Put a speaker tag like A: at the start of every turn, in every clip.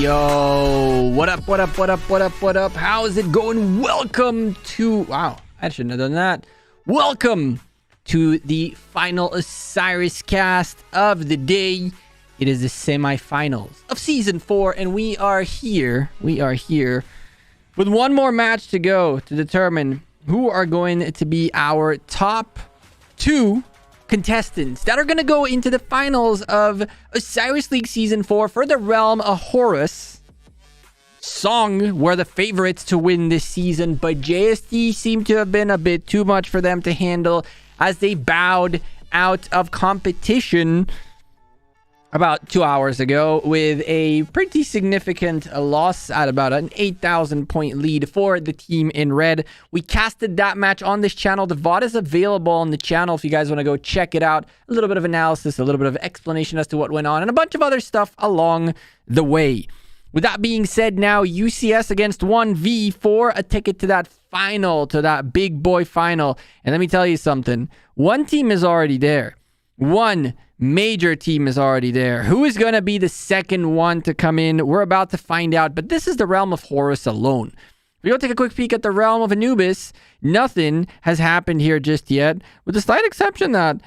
A: Yo, what up, what up, what up, what up, what up? How is it going? Welcome to... Wow, I shouldn't have done that. Welcome to the final Osiris cast of the day. It is the semifinals of Season 4, and we are here with one more match to go to determine who are going to be our top 2 contestants that are going to go into the finals of Osiris League Season 4 for the realm of Horus. Song were the favorites to win this season, but JST seemed to have been a bit too much for them to handle as they bowed out of competition about 2 hours ago with a pretty significant loss at about an 8,000 point lead for the team in red. We casted that match on this channel. The VOD is available on the channel if you guys want to go check it out. A little bit of analysis, a little bit of explanation as to what went on, and a bunch of other stuff along the way. With that being said, now UCS against OneV for a ticket to that final, to that big boy final. And let me tell you something. One team is already there. One major team is already there. Who is going to be the second one to come in? We're about to find out, but this is the realm of Horus alone. We go take a quick peek at the realm of Anubis. Nothing has happened here just yet, with the slight exception that,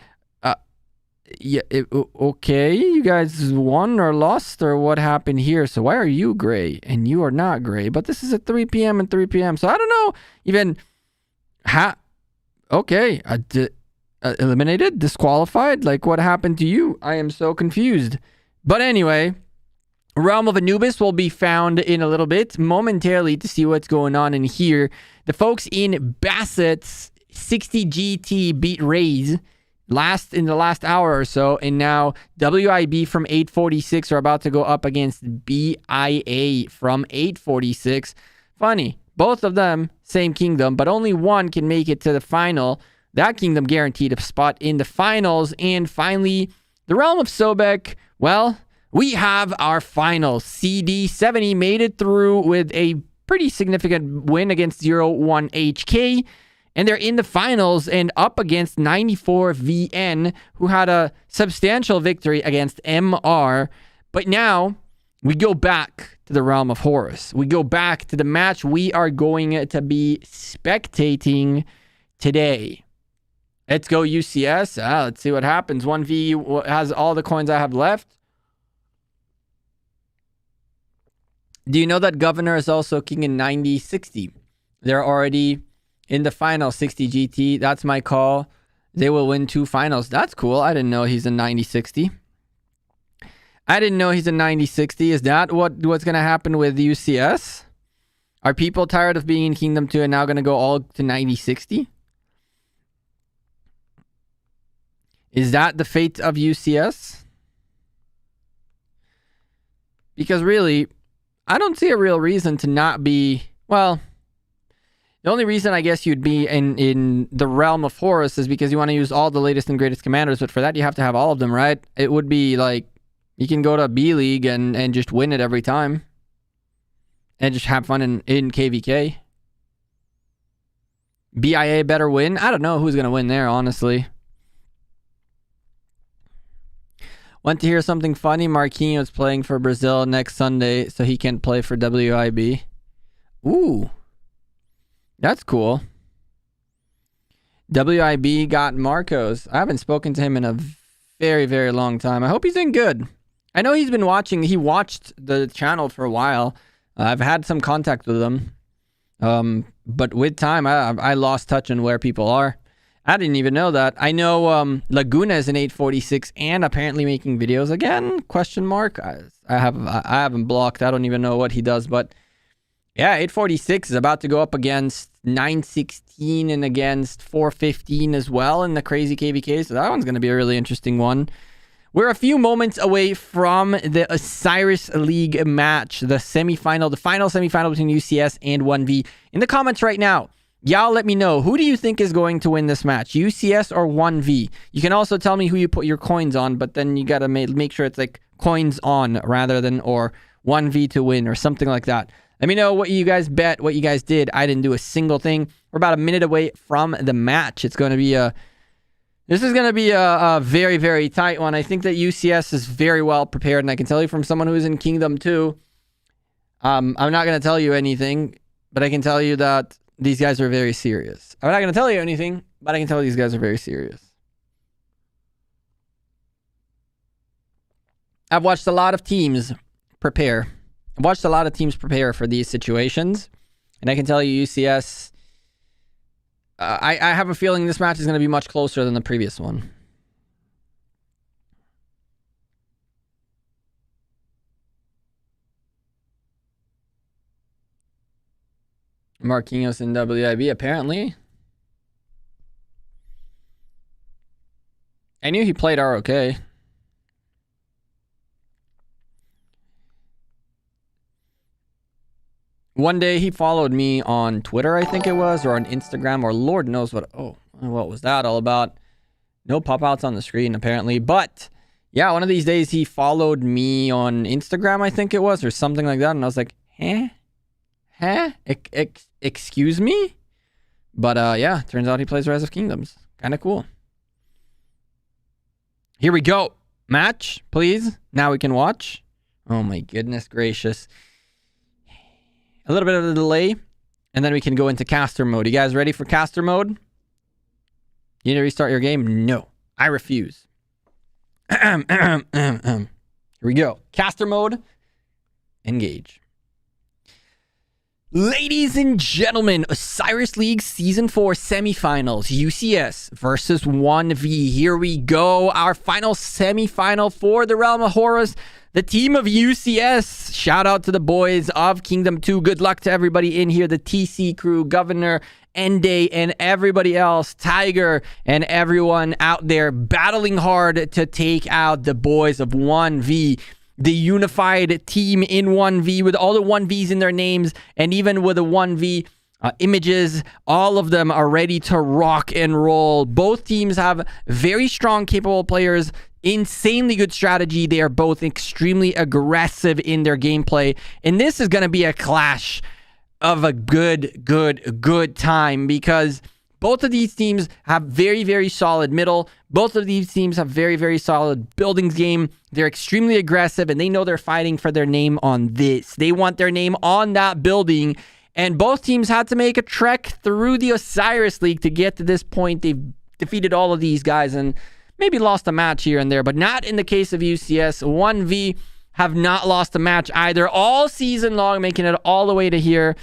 A: okay, you guys won or lost, or what happened here? So why are you gray and you are not gray? But this is at 3 p.m. and 3 p.m. So I don't know even how. Okay, eliminated, disqualified, like what happened to you? I am so confused. But anyway, realm of Anubis will be found in a little bit momentarily to see what's going on in here. The folks in Bassett's 60 GT beat Raze in the last hour or so, and now WIB from 846 are about to go up against BIA from 846. Funny, both of them same kingdom, but only one can make it to the final. That kingdom guaranteed a spot in the finals. And finally, the realm of Sobek. Well, we have our finals. CD70 made it through with a pretty significant win against 01HK. And they're in the finals and up against 94VN, who had a substantial victory against MR. But now we go back to the realm of Horus. We go back to the match we are going to be spectating today. Let's go UCS. Let's see what happens. 1V has all the coins I have left. Do you know that Governor is also king in 90-60? They're already in the final 60 GT. That's my call. They will win 2 finals. That's cool. I didn't know he's in 90-60. I didn't know he's in 90-60. Is that what's going to happen with UCS? Are people tired of being in Kingdom 2 and now going to go all to 90-60? Is that the fate of UCS? Because really, I don't see a real reason to not be... Well, the only reason I guess you'd be in the realm of Horus is because you want to use all the latest and greatest commanders, but for that you have to have all of them, right? It would be like, you can go to B League and just win it every time. And just have fun in KVK. BIA better win? I don't know who's going to win there, honestly. Want to hear something funny? Marquinhos playing for Brazil next Sunday, so he can't play for WIB. Ooh. That's cool. WIB got Marcos. I haven't spoken to him in a very, very long time. I hope he's doing good. I know he's been watching. He watched the channel for a while. I've had some contact with him. But with time, I lost touch on where people are. I didn't even know that. I know Laguna is in 846 and apparently making videos again? Question mark. I haven't blocked. I don't even know what he does, but yeah, 846 is about to go up against 916 and against 415 as well in the crazy KVK. So that one's going to be a really interesting one. We're a few moments away from the Osiris League match, the final semifinal between UCS and 1V. In the comments right now, y'all let me know, who do you think is going to win this match, UCS or 1V? You can also tell me who you put your coins on, but then you got to make sure it's like coins on rather than or 1V to win or something like that. Let me know what you guys bet, what you guys did. I didn't do a single thing. We're about a minute away from the match. It's going to be this is going to be a very, very tight one. I think that UCS is very well prepared, and I can tell you from someone who's in Kingdom 2, I'm not going to tell you anything, but I can tell you that these guys are very serious. I'm not going to tell you anything, but I can tell you these guys are very serious. I've watched a lot of teams prepare. I've watched a lot of teams prepare for these situations, and I can tell you UCS, I have a feeling this match is going to be much closer than the previous one. Marquinhos in WIB, apparently. I knew he played ROK. One day he followed me on Twitter, I think it was, or on Instagram, or Lord knows what. Oh, what was that all about? No pop-outs on the screen, apparently. But, yeah, one of these days he followed me on Instagram, I think it was, or something like that. And I was like, huh? Excuse me? But, yeah, turns out he plays Rise of Kingdoms. Kind of cool. Here we go. Match, please. Now we can watch. Oh, my goodness gracious. A little bit of a delay, and then we can go into caster mode. You guys ready for caster mode? You need to restart your game? No, I refuse. Here we go. Caster mode. Engage. Ladies and gentlemen, Osiris League Season 4 semifinals, UCS versus OneV. Here we go. Our final semifinal for the Realm of Horus. The team of UCS. Shout out to the boys of Kingdom 2. Good luck to everybody in here. The TC crew, Governor, Ende, and everybody else. Tiger, and everyone out there battling hard to take out the boys of OneV. The unified team in OneV with all the 1Vs in their names, and even with the 1V images, all of them are ready to rock and roll. Both teams have very strong, capable players, insanely good strategy. They are both extremely aggressive in their gameplay, and this is going to be a clash of a good time, because both of these teams have very solid middle. Both of these teams have very solid buildings game. They're extremely aggressive, and they know they're fighting for their name on this. They want their name on that building, and both teams had to make a trek through the Osiris League to get to this point. They've defeated all of these guys and maybe lost a match here and there, but not in the case of UCS. 1V have not lost a match either all season long, making it all the way to here,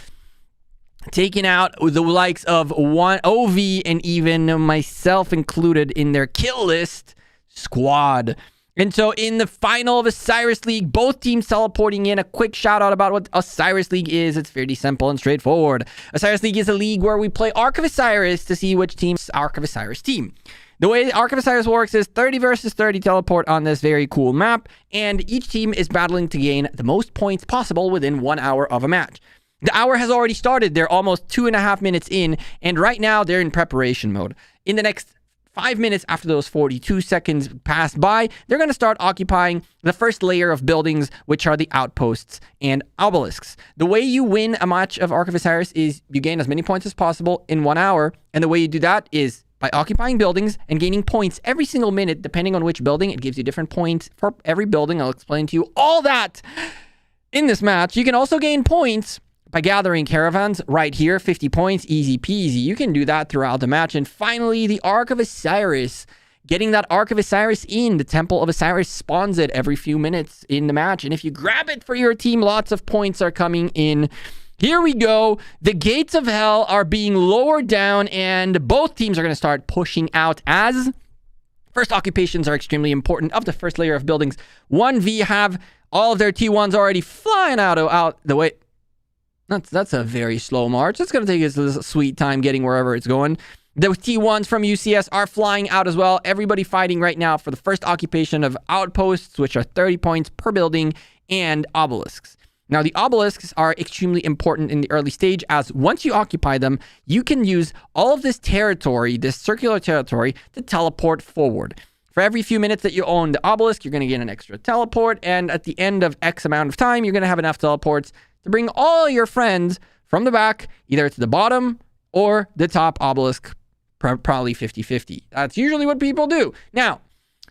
A: taking out the likes of OV and even myself included in their kill list squad. And so in the final of Osiris League, both teams teleporting in. A quick shout out about what Osiris League is. It's fairly simple and straightforward. Osiris League is a league where we play Ark of Osiris to see which team's Ark of Osiris team. The way Ark of Osiris works is 30 versus 30 teleport on this very cool map, and each team is battling to gain the most points possible within 1 hour of a match. The hour has already started. They're almost 2.5 minutes in, and right now they're in preparation mode. In the next 5 minutes after those 42 seconds pass by, they're going to start occupying the first layer of buildings, which are the outposts and obelisks. The way you win a match of Ark of Osiris is you gain as many points as possible in 1 hour, and the way you do that is by occupying buildings and gaining points every single minute, depending on which building. It gives you different points for every building. I'll explain to you all that in this match. You can also gain points by gathering caravans right here, 50 points, easy peasy. You can do that throughout the match. And finally, the Ark of Osiris. Getting that Ark of Osiris in. The Temple of Osiris spawns it every few minutes in the match. And if you grab it for your team, lots of points are coming in. Here we go. The gates of hell are being lowered down, and both teams are going to start pushing out as first occupations are extremely important of the first layer of buildings. 1V have all of their T1s already flying out the way. That's a very slow march. It's going to take us a sweet time getting wherever it's going. The T1s from UCS are flying out as well. Everybody fighting right now for the first occupation of outposts, which are 30 points per building, and obelisks. Now, the obelisks are extremely important in the early stage, as once you occupy them, you can use all of this territory, this circular territory, to teleport forward. For every few minutes that you own the obelisk, you're going to get an extra teleport, and at the end of X amount of time, you're going to have enough teleports to bring all your friends from the back, either to the bottom or the top obelisk, probably 50-50. That's usually what people do. Now,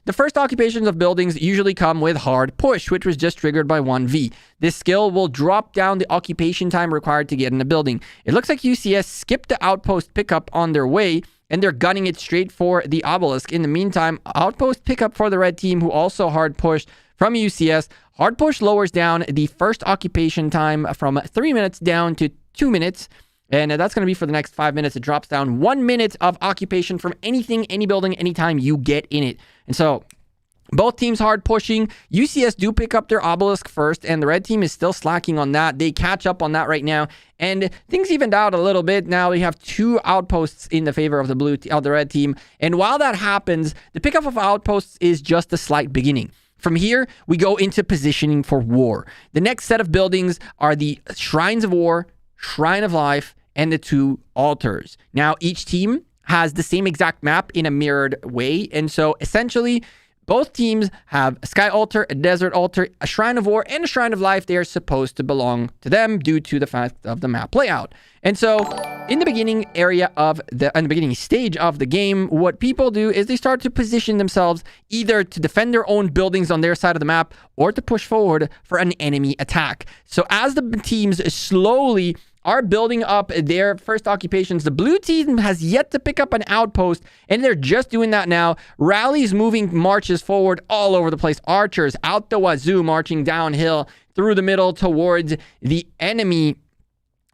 A: The first occupations of buildings usually come with hard push, which was just triggered by 1V. This skill will drop down the occupation time required to get in the building. It looks like UCS skipped the outpost pickup on their way, and they're gunning it straight for the obelisk. In the meantime, outpost pickup for the red team, who also hard pushed from UCS. Hard push lowers down the first occupation time from 3 minutes down to 2 minutes. And that's going to be for the next 5 minutes. It drops down 1 minute of occupation from anything, any building, anytime you get in it. And so both teams hard pushing. UCS do pick up their obelisk first, and the red team is still slacking on that. They catch up on that right now, and things evened out a little bit. Now we have 2 outposts in the favor of the red team. And while that happens, the pickup of outposts is just a slight beginning. From here, we go into positioning for war. The next set of buildings are the Shrines of War, Shrine of Life, and the 2 altars. Now, each team has the same exact map in a mirrored way. And so essentially, both teams have a Sky Altar, a Desert Altar, a Shrine of War, and a Shrine of Life. They are supposed to belong to them due to the fact of the map layout. And so in the beginning stage of the game, what people do is they start to position themselves either to defend their own buildings on their side of the map or to push forward for an enemy attack. So as the teams slowly are building up their first occupations, the blue team has yet to pick up an outpost, and they're just doing that now. Rallies moving marches forward all over the place. Archers out the wazoo, marching downhill through the middle towards the enemy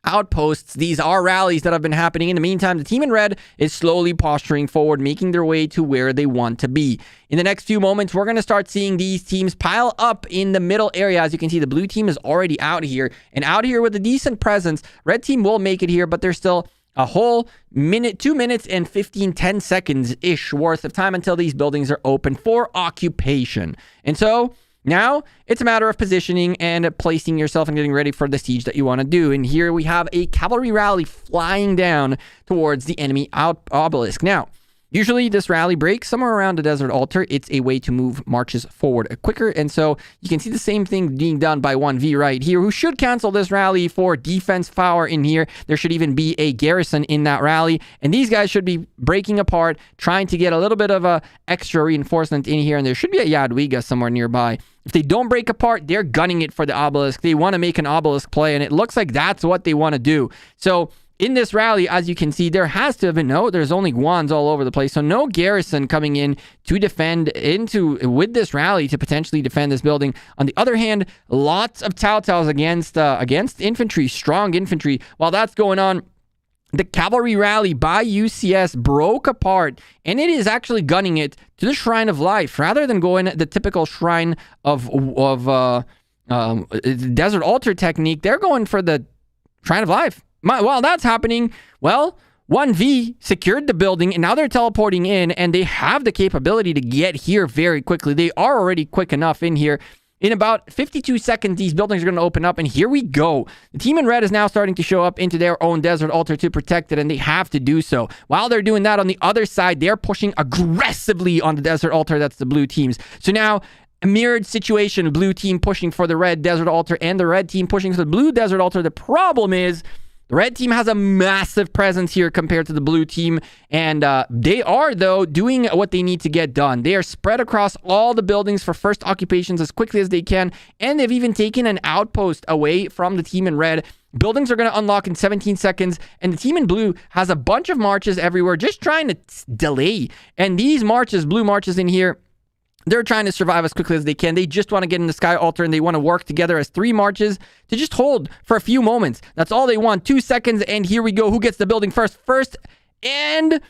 A: outposts. These are rallies that have been happening. In the meantime, the team in red is slowly posturing forward, making their way to where they want to be. In the next few moments, we're going to start seeing these teams pile up in the middle area. As you can see, the blue team is already out here, and out here with a decent presence. Red team will make it here, but there's still a whole 2 minutes and 10 seconds-ish worth of time until these buildings are open for occupation. And so now it's a matter of positioning and placing yourself and getting ready for the siege that you want to do. And here we have a cavalry rally flying down towards the enemy obelisk. Now, usually this rally breaks somewhere around the Desert Altar. It's a way to move marches forward quicker. And so you can see the same thing being done by 1V right here, who should cancel this rally for defense power in here. There should even be a garrison in that rally. And these guys should be breaking apart, trying to get a little bit of a extra reinforcement in here. And there should be a Jadwiga somewhere nearby. If they don't break apart, they're gunning it for the obelisk. They want to make an obelisk play, and it looks like that's what they want to do. So in this rally, as you can see, there has to have been there's only wands all over the place. So no garrison coming in to defend with this rally to potentially defend this building. On the other hand, lots of Taotaos against infantry, strong infantry. While that's going on, the cavalry rally by UCS broke apart, and it is actually gunning it to the Shrine of Life rather than going the typical Shrine of Desert Altar technique. They're going for the Shrine of Life. While that's happening, 1V secured the building, and now they're teleporting in, and they have the capability to get here very quickly. They are already quick enough in here. In about 52 seconds, these buildings are going to open up, and here we go. The team in red is now starting to show up into their own Desert Altar to protect it, and they have to do so. While they're doing that, on the other side, they're pushing aggressively on the Desert Altar. That's the blue teams. So now, a mirrored situation, blue team pushing for the red Desert Altar, and the red team pushing for the blue Desert Altar. The problem is, the red team has a massive presence here compared to the blue team, and they are, though, doing what they need to get done. They are spread across all the buildings for first occupations as quickly as they can, and they've even taken an outpost away from the team in red. Buildings are going to unlock in 17 seconds, and the team in blue has a bunch of marches everywhere, just trying to delay. And these marches, blue marches in here, they're trying to survive as quickly as they can. They just want to get in the Sky Altar, and they want to work together as 3 marches to just hold for a few moments. That's all they want. 2 seconds, and here we go. Who gets the building first? And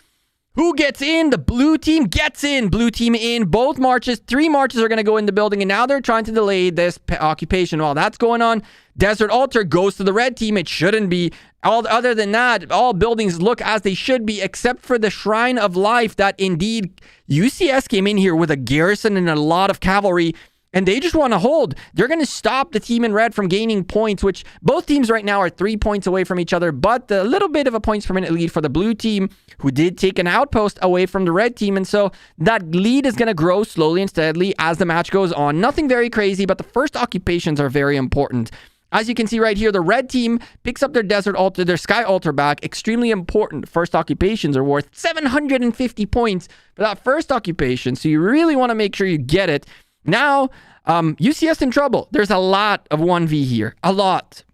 A: who gets in? The blue team gets in. Blue team in. Both marches. 3 marches are going to go in the building, and now they're trying to delay this occupation. While that's going on, Desert Altar goes to the red team. It shouldn't be. Other than that, all buildings look as they should be, except for the Shrine of Life that indeed UCS came in here with a garrison and a lot of cavalry, and they just want to hold. They're going to stop the team in red from gaining points, which both teams right now are 3 points away from each other, but a little bit of a points per minute lead for the blue team, who did take an outpost away from the red team, and so that lead is going to grow slowly and steadily as the match goes on. Nothing very crazy, but the first occupations are very important. As you can see right here, the red team picks up their desert altar, their sky altar back. Extremely important. First occupations are worth 750 points for that first occupation. So you really want to make sure you get it. Now, UCS in trouble. There's a lot of 1v here. A lot.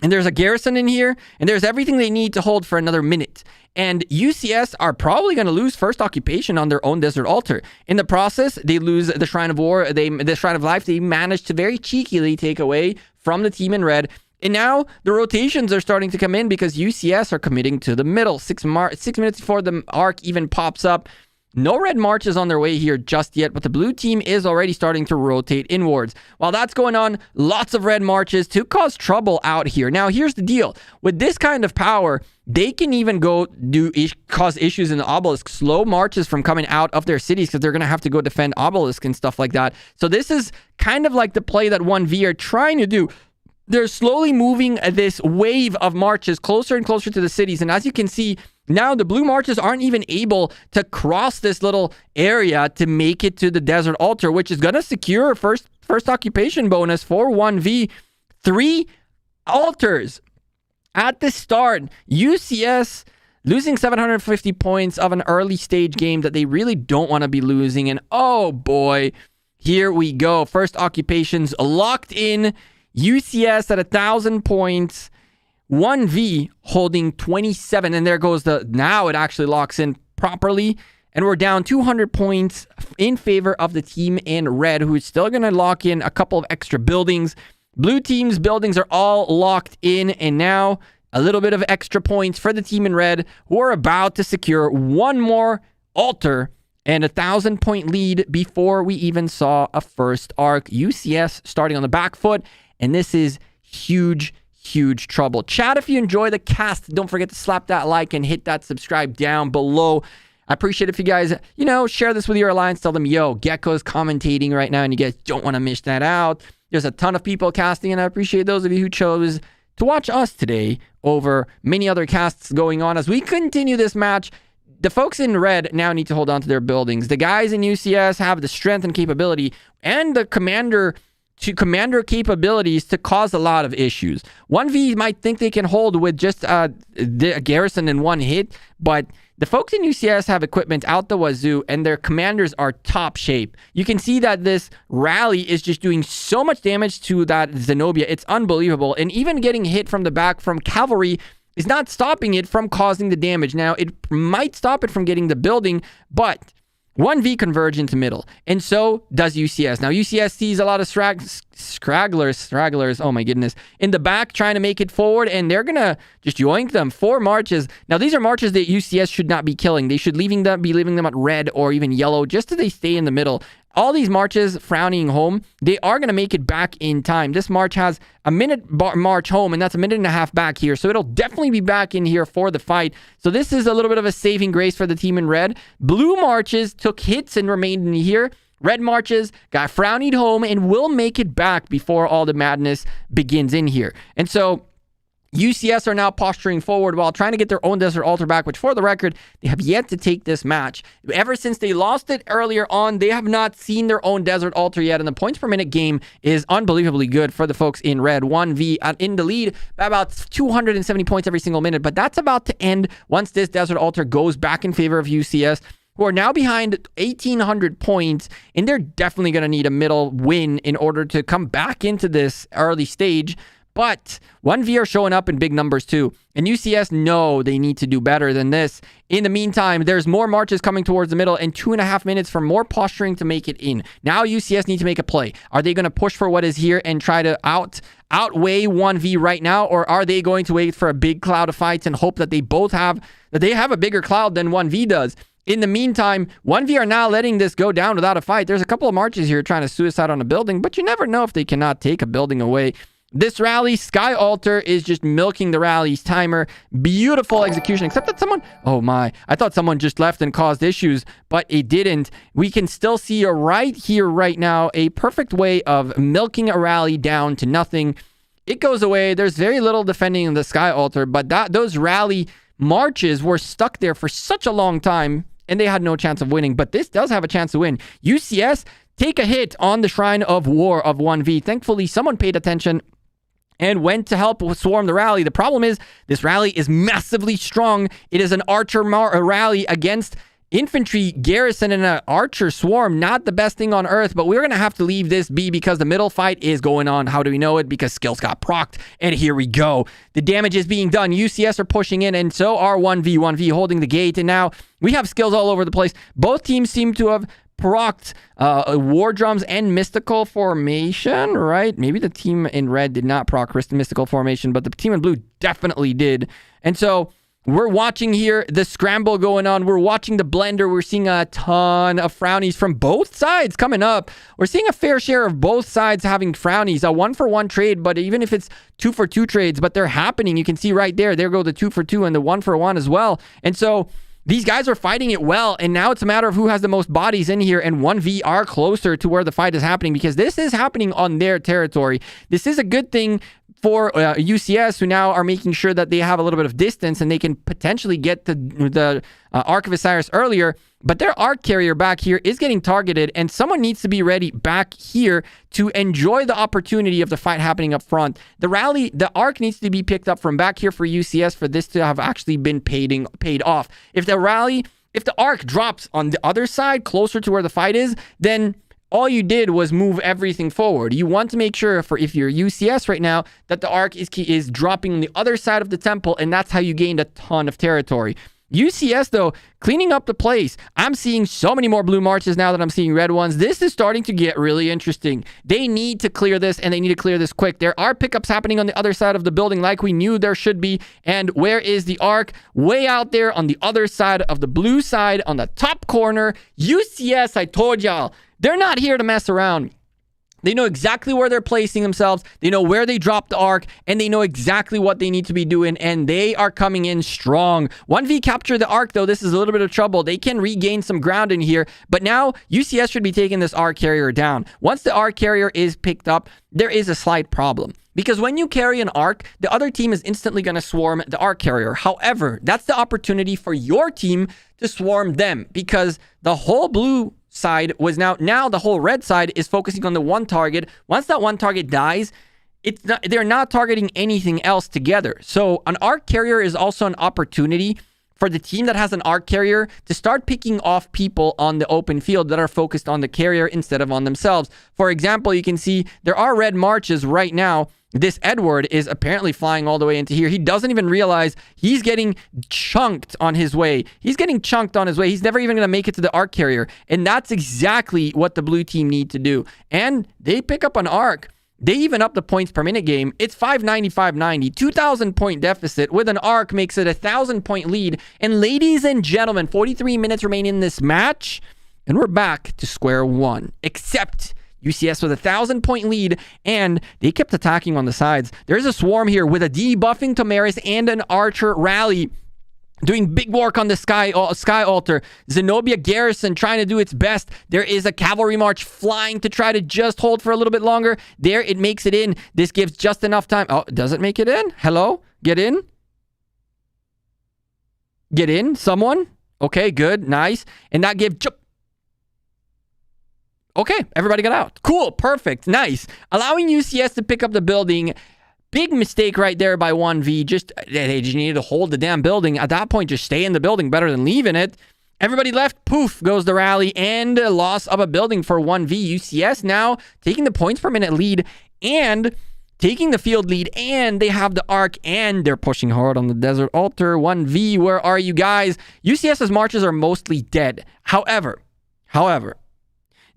A: And there's a garrison in here, and there's everything they need to hold for another minute. And UCS are probably going to lose first occupation on their own desert altar. In the process, they lose the Shrine of War, the Shrine of Life. They managed to very cheekily take away from the team in red. And now the rotations are starting to come in because UCS are committing to the middle. 6 minutes before the arc even pops up. No red marches on their way here just yet, but the blue team is already starting to rotate inwards. While that's going on, lots of red marches to cause trouble out here. Now, here's the deal. With this kind of power, they can even go cause issues in the obelisk, slow marches from coming out of their cities because they're going to have to go defend obelisk and stuff like that. So this is kind of like the play that 1V are trying to do. They're slowly moving this wave of marches closer and closer to the cities. And as you can see, now the blue marches aren't even able to cross this little area to make it to the desert altar, which is going to secure first occupation bonus for 1V. 3 altars at the start. UCS losing 750 points of an early stage game that they really don't want to be losing. And oh boy, here we go. First occupations locked in. UCS at 1,000 points. 1V holding 27, and there goes now it actually locks in properly, and we're down 200 points in favor of the team in red, who is still going to lock in a couple of extra buildings. Blue team's buildings are all locked in, and now a little bit of extra points for the team in red, who are about to secure one more altar and 1,000-point lead before we even saw a first arc. UCS starting on the back foot, and this is huge trouble. Chat, if you enjoy the cast, don't forget to slap that like and hit that subscribe down below. I appreciate if you guys, share this with your alliance. Tell them, yo, Gecko's commentating right now, and you guys don't want to miss that out. There's a ton of people casting, and I appreciate those of you who chose to watch us today over many other casts going on as we continue this match. The folks in red now need to hold on to their buildings. The guys in UCS have the strength and capability and the commander capabilities to cause a lot of issues. 1V might think they can hold with just the garrison in one hit, but the folks in UCS have equipment out the wazoo, and their commanders are top shape. You can see that this rally is just doing so much damage to that Zenobia. It's unbelievable. And even getting hit from the back from cavalry is not stopping it from causing the damage. Now, it might stop it from getting the building, but 1V converge into middle, and so does UCS. Now, UCS sees a lot of stragglers, oh my goodness, in the back trying to make it forward, and they're going to just yoink them. 4 marches. Now, these are marches that UCS should not be killing. They should be leaving them at red or even yellow just so they stay in the middle. All these marches frowning home, they are going to make it back in time. This march has a minute march home, and that's a minute and a half back here. So it'll definitely be back in here for the fight. So this is a little bit of a saving grace for the team in red. Blue marches took hits and remained in here. Red marches got frownied home and will make it back before all the madness begins in here. And so UCS are now posturing forward while trying to get their own desert altar back, which, for the record, they have yet to take this match. Ever since they lost it earlier on, they have not seen their own desert altar yet, and the points per minute game is unbelievably good for the folks in red. 1V in the lead by about 270 points every single minute, but that's about to end once this desert altar goes back in favor of UCS, who are now behind 1,800 points, and they're definitely going to need a middle win in order to come back into this early stage. But 1V are showing up in big numbers too. And UCS know they need to do better than this. In the meantime, there's more marches coming towards the middle and 2.5 minutes for more posturing to make it in. Now UCS need to make a play. Are they going to push for what is here and try to outweigh 1V right now? Or are they going to wait for a big cloud of fights and hope that they have a bigger cloud than 1V does? In the meantime, 1V are now letting this go down without a fight. There's a couple of marches here trying to suicide on a building, but you never know if they cannot take a building away. This rally, Sky Altar, is just milking the rally's timer. Beautiful execution, except that someone... Oh my, I thought someone just left and caused issues, but it didn't. We can still see right here, right now, a perfect way of milking a rally down to nothing. It goes away. There's very little defending the Sky Altar, but those rally marches were stuck there for such a long time, and they had no chance of winning. But this does have a chance to win. UCS take a hit on the Shrine of War of 1V. Thankfully, someone paid attention and went to help swarm the rally. The problem is this rally is massively strong. It is an archer rally against infantry garrison and an archer swarm. Not the best thing on earth, but we're going to have to leave this be because the middle fight is going on. How do we know it? Because skills got procced, and here we go. The damage is being done. UCS are pushing in, and so are 1V. 1V holding the gate, and now we have skills all over the place. Both teams seem to have procced war drums and mystical formation, right? Maybe the team in red did not proc mystical formation, but the team in blue definitely did. And so we're watching here the scramble going on. We're watching the blender. We're seeing a ton of frownies from both sides coming up. We're seeing a fair share of both sides having frownies. A 1-for-1 trade, but even if it's 2-for-2 trades, but they're happening. You can see right there. There go the 2-for-2 and the 1-for-1 as well. And so these guys are fighting it well, and now it's a matter of who has the most bodies in here, and 1V are closer to where the fight is happening because this is happening on their territory. This is a good thing for UCS, who now are making sure that they have a little bit of distance and they can potentially get the Ark of Osiris earlier. But their Ark carrier back here is getting targeted, and someone needs to be ready back here to enjoy the opportunity of the fight happening up front. The Ark needs to be picked up from back here for UCS for this to have actually been paid off. If the Ark drops on the other side, closer to where the fight is, then all you did was move everything forward. You want to make sure, if you're UCS right now, that the Ark is dropping on the other side of the temple, and that's how you gained a ton of territory. UCS, though, cleaning up the place. I'm seeing so many more blue marches now that I'm seeing red ones. This is starting to get really interesting. They need to clear this, and they need to clear this quick. There are pickups happening on the other side of the building like we knew there should be. And where is the Ark? Way out there on the other side of the blue side on the top corner. UCS, I told y'all, they're not here to mess around. They know exactly where they're placing themselves. They know where they dropped the Ark, and they know exactly what they need to be doing, and they are coming in strong. 1V captured the Ark, though. This is a little bit of trouble. They can regain some ground in here, but now UCS should be taking this Ark carrier down. Once the Ark carrier is picked up, there is a slight problem. Because when you carry an Ark, the other team is instantly going to swarm the Ark carrier. However, that's the opportunity for your team to swarm them, because the whole blue side was now the whole red side is focusing on the one target. Once that one target dies, they're not targeting anything else together. So an Ark carrier is also an opportunity for the team that has an Ark carrier to start picking off people on the open field that are focused on the carrier instead of on themselves. For example, you can see there are red marches right now. This Edward is apparently flying all the way into here. He doesn't even realize he's getting chunked on his way. He's getting chunked on his way. He's never even going to make it to the Ark carrier. And that's exactly what the blue team need to do. And they pick up an Ark. They even up the points per minute game. It's 590, 590. 2,000 point deficit with an Ark makes it a 1,000 point lead. And ladies and gentlemen, 43 minutes remain in this match. And we're back to square one. Except UCS with a 1,000 point lead, and they kept attacking on the sides. There's a swarm here with a debuffing Tomaris and an archer rally doing big work on the sky altar. Zenobia garrison trying to do its best. There is a cavalry march flying to try to just hold for a little bit longer. There, it makes it in. This gives just enough time. Oh, does it make it in? Hello? Get in? Get in? Someone? Okay, good. Nice. And that gives... Okay, everybody got out. Cool, perfect, nice. Allowing UCS to pick up the building. Big mistake right there by 1V. They just needed to hold the damn building. At that point, just stay in the building better than leaving it. Everybody left. Poof goes the rally, and a loss of a building for 1V. UCS now taking the points per minute lead and taking the field lead, and they have the Ark, and they're pushing hard on the desert altar. 1V, where are you guys? UCS's marches are mostly dead. However,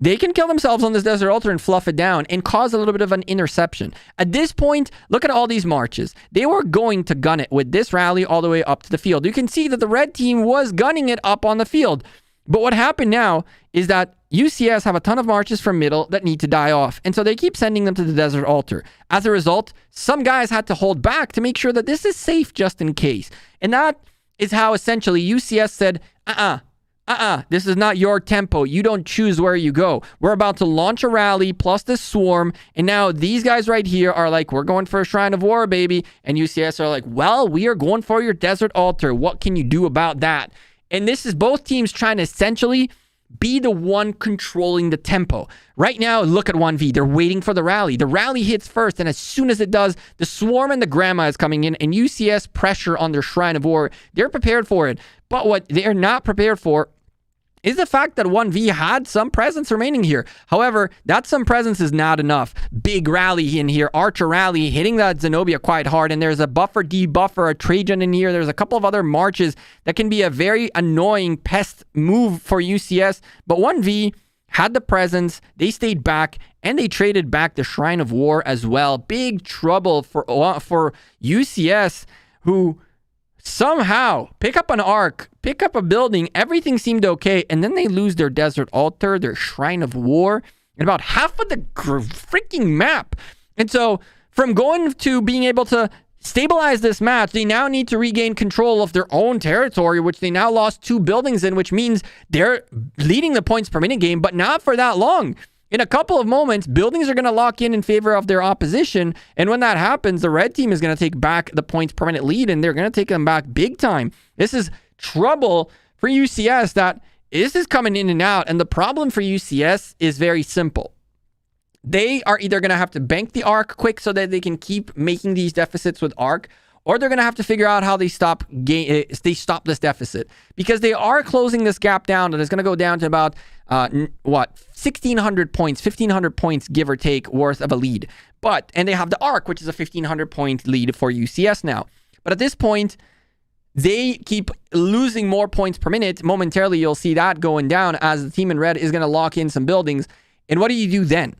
A: they can kill themselves on this desert altar and fluff it down and cause a little bit of an interception. At this point, look at all these marches. They were going to gun it with this rally all the way up to the field. You can see that the red team was gunning it up on the field. But what happened now is that UCS have a ton of marches from middle that need to die off. And so they keep sending them to the desert altar. As a result, some guys had to hold back to make sure that this is safe just in case. And that is how essentially UCS said, this is not your tempo. You don't choose where you go. We're about to launch a rally plus this swarm. And now these guys right here are like, we're going for a Shrine of War, baby. And UCS are like, well, we are going for your desert altar. What can you do about that? And this is both teams trying to essentially be the one controlling the tempo. Right now, look at 1V. They're waiting for the rally. The rally hits first, and as soon as it does, the Swarm and the Grandma is coming in, and UCS pressure on their Shrine of War. They're prepared for it. But what they are not prepared for is the fact that 1V had some presence remaining here. However, that some presence is not enough. Big rally in here. Archer rally hitting that Zenobia quite hard. And there's a buffer, debuffer, a Trajan in here. There's a couple of other marches that can be a very annoying pest move for UCS. But 1V had the presence. They stayed back and they traded back the Shrine of War as well. Big trouble for UCS, who somehow pick up an arc, pick up a building, everything seemed okay, and then they lose their Desert Altar, their Shrine of War, and about half of the freaking map. And so from going to being able to stabilize this match, they now need to regain control of their own territory, which they now lost 2 buildings in, which means they're leading the points per minute game, but not for that long. In a couple of moments, buildings are going to lock in favor of their opposition. And when that happens, the red team is going to take back the points per minute lead, and they're going to take them back big time. This is trouble for UCS. This is coming in and out. And the problem for UCS is very simple. They are either going to have to bank the arc quick so that they can keep making these deficits with arc, or they're going to have to figure out how they stop this deficit, because they are closing this gap down, and it's going to go down to about 1,600 points, 1,500 points, give or take, worth of a lead. And they have the arc, which is a 1,500 point lead for UCS now. But at this point, they keep losing more points per minute. Momentarily, you'll see that going down as the team in red is going to lock in some buildings. And what do you do then?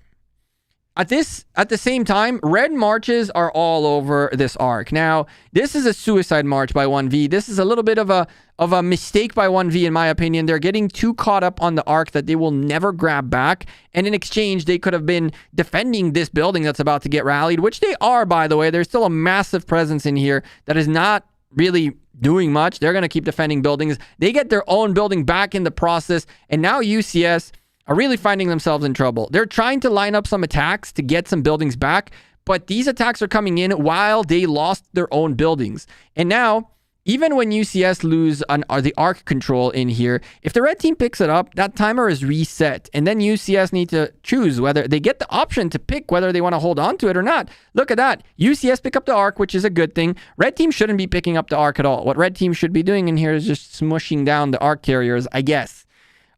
A: At the same time, red marches are all over this arc. Now, this is a suicide march by 1V. This is a little bit of a mistake by 1V, in my opinion. They're getting too caught up on the arc that they will never grab back. And in exchange, they could have been defending this building that's about to get rallied, which they are, by the way. There's still a massive presence in here that is not really doing much. They're going to keep defending buildings. They get their own building back in the process. And now UCS are really finding themselves in trouble. They're trying to line up some attacks to get some buildings back, but these attacks are coming in while they lost their own buildings. And now, even when UCS lose the arc control in here, if the red team picks it up, that timer is reset. And then UCS need to choose whether they get the option to pick whether they want to hold on to it or not. Look at that. UCS pick up the arc, which is a good thing. Red team shouldn't be picking up the arc at all. What red team should be doing in here is just smushing down the arc carriers, I guess.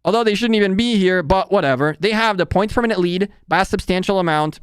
A: Although they shouldn't even be here, but whatever. They have the points per minute lead by a substantial amount.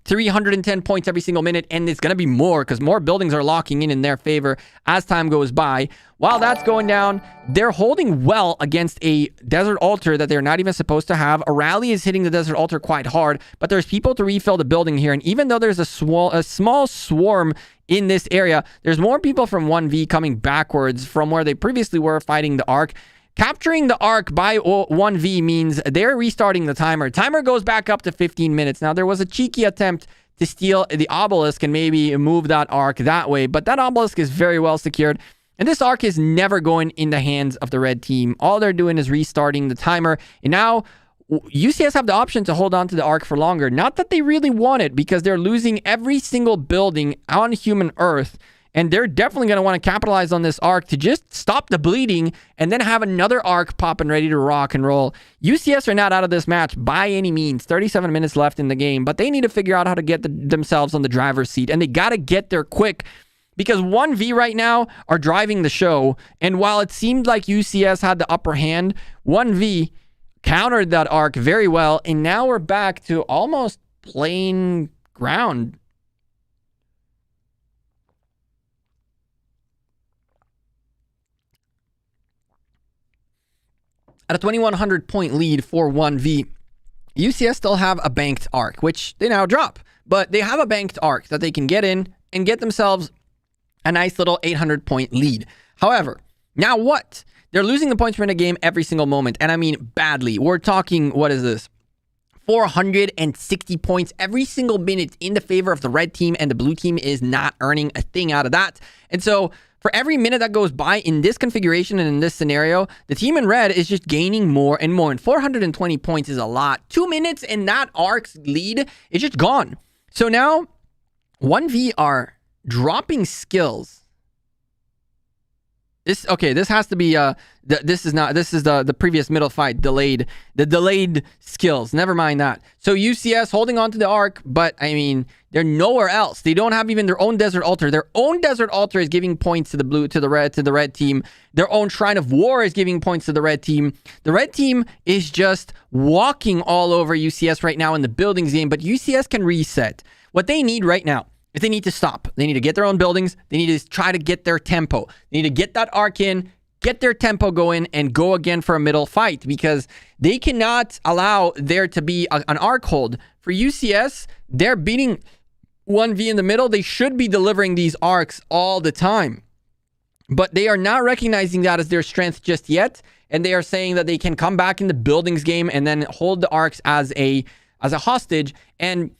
A: 310 points every single minute, and it's going to be more because more buildings are locking in their favor as time goes by. While that's going down, they're holding well against a Desert Altar that they're not even supposed to have. A rally is hitting the Desert Altar quite hard, but there's people to refill the building here, and even though there's a small swarm in this area, there's more people from 1V coming backwards from where they previously were fighting the arc. Capturing the arc by 1V means they're restarting the timer. Timer goes back up to 15 minutes. Now, there was a cheeky attempt to steal the obelisk and maybe move that arc that way, but that obelisk is very well secured. And this arc is never going in the hands of the red team. All they're doing is restarting the timer. And now UCS have the option to hold on to the arc for longer. Not that they really want it, because they're losing every single building on human Earth. And they're definitely going to want to capitalize on this arc to just stop the bleeding and then have another arc pop and ready to rock and roll. UCS are not out of this match by any means. 37 minutes left in the game, but they need to figure out how to get themselves on the driver's seat. And they got to get there quick, because 1V right now are driving the show. And while it seemed like UCS had the upper hand, 1V countered that arc very well. And now we're back to almost plain ground. At a 2,100 point lead for 1V, UCS still have a banked arc, which they now drop. But they have a banked arc that they can get in and get themselves a nice little 800 point lead. However, now what? They're losing the points per minute game every single moment. And I mean badly. We're talking, what is this? 460 points every single minute in the favor of the red team, and the blue team is not earning a thing out of that. And so for every minute that goes by in this configuration and in this scenario, the team in red is just gaining more and more. And 420 points is a lot. 2 minutes and that arc's lead is just gone. So now 1V are dropping skills This has to be this is the previous middle fight delayed skills. Never mind that. So UCS holding on to the arc, but I mean they're nowhere else. They don't have even their own desert altar. Their own desert altar is giving points to the red team. Their own shrine of war is giving points to the red team. The red team is just walking all over UCS right now in the buildings game, but UCS can reset. What they need right now, if they need to stop, they need to get their own buildings. They need to try to get their tempo. They need to get that arc in, get their tempo going, and go again for a middle fight, because they cannot allow there to be an arc hold. For UCS, they're beating 1V in the middle. They should be delivering these arcs all the time, but they are not recognizing that as their strength just yet, and they are saying that they can come back in the buildings game and then hold the arcs as a hostage. And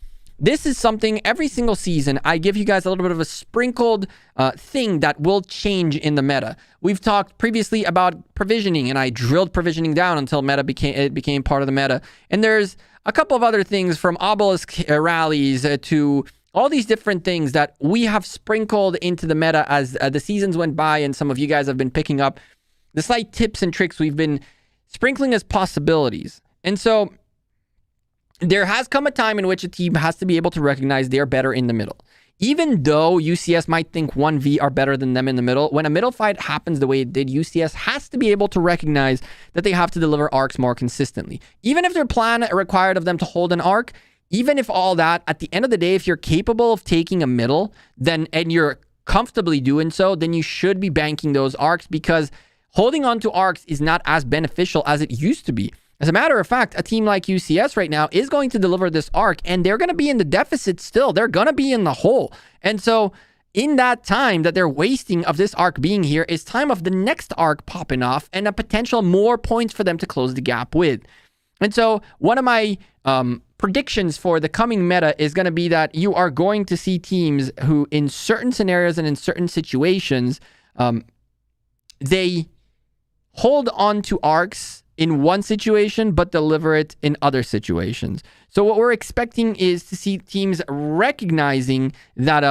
A: this is something every single season I give you guys a little bit of a sprinkled thing that will change in the meta. We've talked previously about provisioning, and I drilled provisioning down until it became part of the meta. And there's a couple of other things, from obelisk rallies to all these different things that we have sprinkled into the meta as the seasons went by, and some of you guys have been picking up the slight tips and tricks we've been sprinkling as possibilities. And so there has come a time in which a team has to be able to recognize they're better in the middle. Even though UCS might think 1V are better than them in the middle, when a middle fight happens the way it did, UCS has to be able to recognize that they have to deliver arcs more consistently. Even if their plan required of them to hold an arc, even if all that, at the end of the day, if you're capable of taking a middle, then and you're comfortably doing so, then you should be banking those arcs, because holding on to arcs is not as beneficial as it used to be. As a matter of fact, a team like UCS right now is going to deliver this arc, and they're going to be in the deficit still. They're going to be in the hole. And so in that time that they're wasting of this arc being here is time of the next arc popping off and a potential more points for them to close the gap with. And so one of my predictions for the coming meta is going to be that you are going to see teams who, in certain scenarios and in certain situations, they hold on to arcs in one situation, but deliver it in other situations. So what we're expecting is to see teams recognizing that,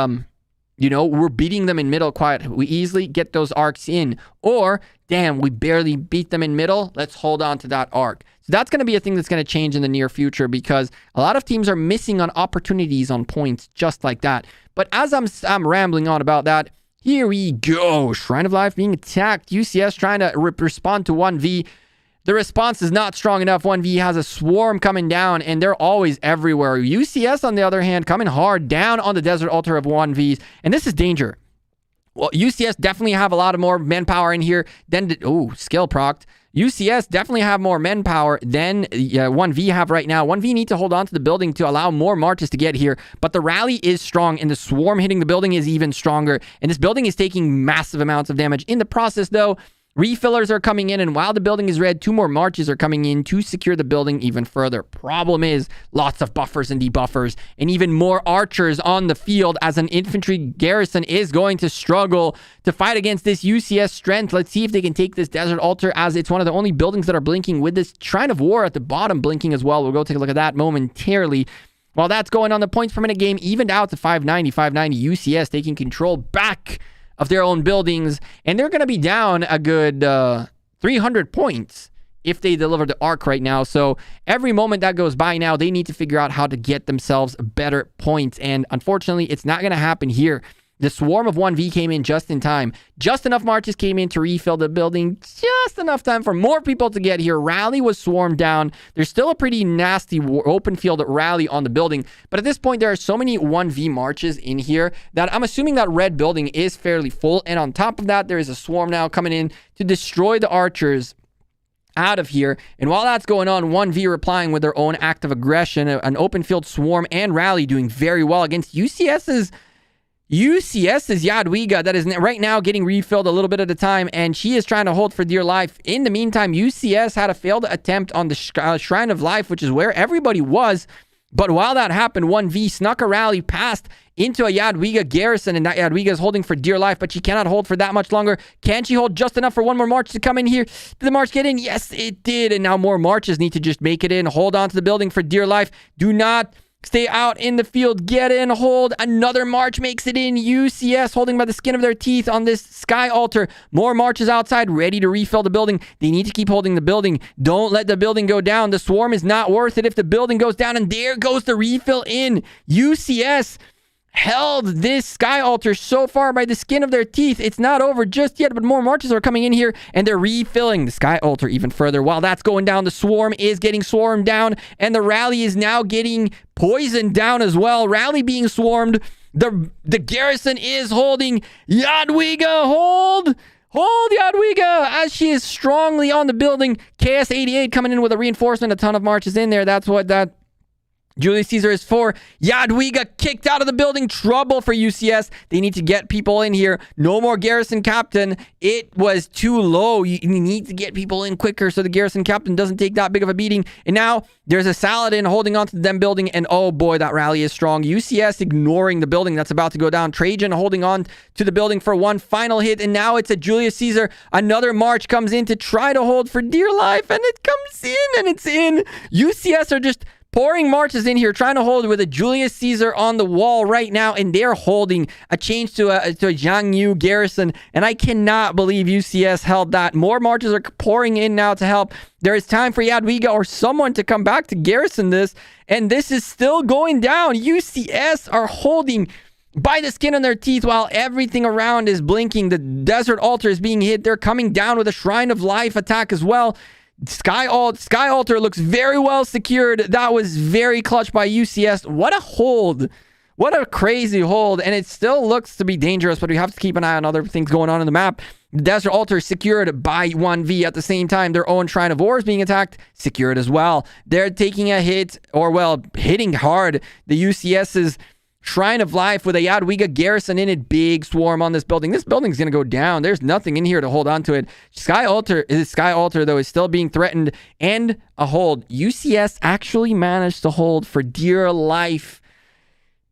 A: we're beating them in middle quite we easily, get those arcs in. Or, damn, we barely beat them in middle, let's hold on to that arc. So that's going to be a thing that's going to change in the near future, because a lot of teams are missing on opportunities on points just like that. But as I'm rambling on about that, here we go. Shrine of Life being attacked. UCS trying to respond to 1V. The response is not strong enough. 1V has a swarm coming down, and they're always everywhere. UCS, on the other hand, coming hard down on the desert altar of 1Vs, and this is danger. Well, UCS definitely have a lot of more manpower in here than... skill procced. UCS definitely have more manpower than 1V have right now. 1V need to hold on to the building to allow more marches to get here, but the rally is strong, and the swarm hitting the building is even stronger, and this building is taking massive amounts of damage. In the process, though, refillers are coming in, and while the building is red, 2 more marches are coming in to secure the building even further. Problem is, lots of buffers and debuffers, and even more archers on the field, as an infantry garrison is going to struggle to fight against this UCS strength. Let's see if they can take this desert altar, as it's one of the only buildings that are blinking, with this Shrine of War at the bottom blinking as well. We'll go take a look at that momentarily. While that's going on, the points per minute game evened out to 590. UCS taking control back of their own buildings, and they're going to be down a good 300 points if they deliver the arc right now. So every moment that goes by now, they need to figure out how to get themselves better points, and unfortunately, it's not going to happen here. The swarm of 1V came in just in time. Just enough marches came in to refill the building. Just enough time for more people to get here. Rally was swarmed down. There's still a pretty nasty open field rally on the building. But at this point, there are so many 1V marches in here that I'm assuming that red building is fairly full. And on top of that, there is a swarm now coming in to destroy the archers out of here. And while that's going on, 1V replying with their own act of aggression, an open field swarm and rally doing very well against UCS's Jadwiga, that is right now getting refilled a little bit at a time, and she is trying to hold for dear life. In the meantime, UCS had a failed attempt on the Shrine of Life, which is where everybody was. But while that happened, 1V snuck a rally past into a Jadwiga garrison, and that Jadwiga is holding for dear life, but she cannot hold for that much longer. Can she hold just enough for one more march to come in here? Did the march get in? Yes, it did. And now more marches need to just make it in. Hold on to the building for dear life. Do not Stay out in the field. Get in. Hold. Another march makes it in. UCS holding by the skin of their teeth on this Sky Altar. More marches outside, ready to refill the building. They need to keep holding the building. Don't let the building go down. The swarm is not worth it if the building goes down. And there goes the refill in. UCS held this Sky Altar so far by the skin of their teeth. It's not over just yet, but more marches are coming in here, and they're refilling the Sky Altar even further. While that's going down, the swarm is getting swarmed down, and the rally is now getting poisoned down as well. Rally being swarmed. The garrison is holding. Jadwiga, hold Jadwiga, as she is strongly on the building. KS-88 coming in with a reinforcement. A ton of marches in there. That's what that Julius Caesar is for. Jadwiga kicked out of the building. Trouble for UCS. They need to get people in here. No more garrison captain. It was too low. You need to get people in quicker so the garrison captain doesn't take that big of a beating. And now there's a Saladin holding on to them building. And oh boy, that rally is strong. UCS ignoring the building that's about to go down. Trajan holding on to the building for one final hit. And now it's a Julius Caesar. Another march comes in to try to hold for dear life. And it comes in and it's in. UCS are just pouring marches in here, trying to hold with a Julius Caesar on the wall right now, and they're holding a change to a Jiang Yu garrison, and I cannot believe UCS held that. More marches are pouring in now to help. There is time for Jadwiga or someone to come back to garrison this, and this is still going down. UCS are holding by the skin on their teeth while everything around is blinking. The Desert Altar is being hit. They're coming down with a Shrine of Life attack as well. Sky Altar looks very well secured. That was very clutch by UCS. What a hold. What a crazy hold. And it still looks to be dangerous, but we have to keep an eye on other things going on in the map. The Desert Altar is secured by OneV. At the same time, their own Shrine of War is being attacked, secured as well. They're taking a hit, or well, hitting hard the UCS's Shrine of Life with a Jadwiga garrison in it. Big swarm on this building. This building's going to go down. There's nothing in here to hold on to it. Sky Altar, though, is still being threatened. And a hold. UCS actually managed to hold for dear life.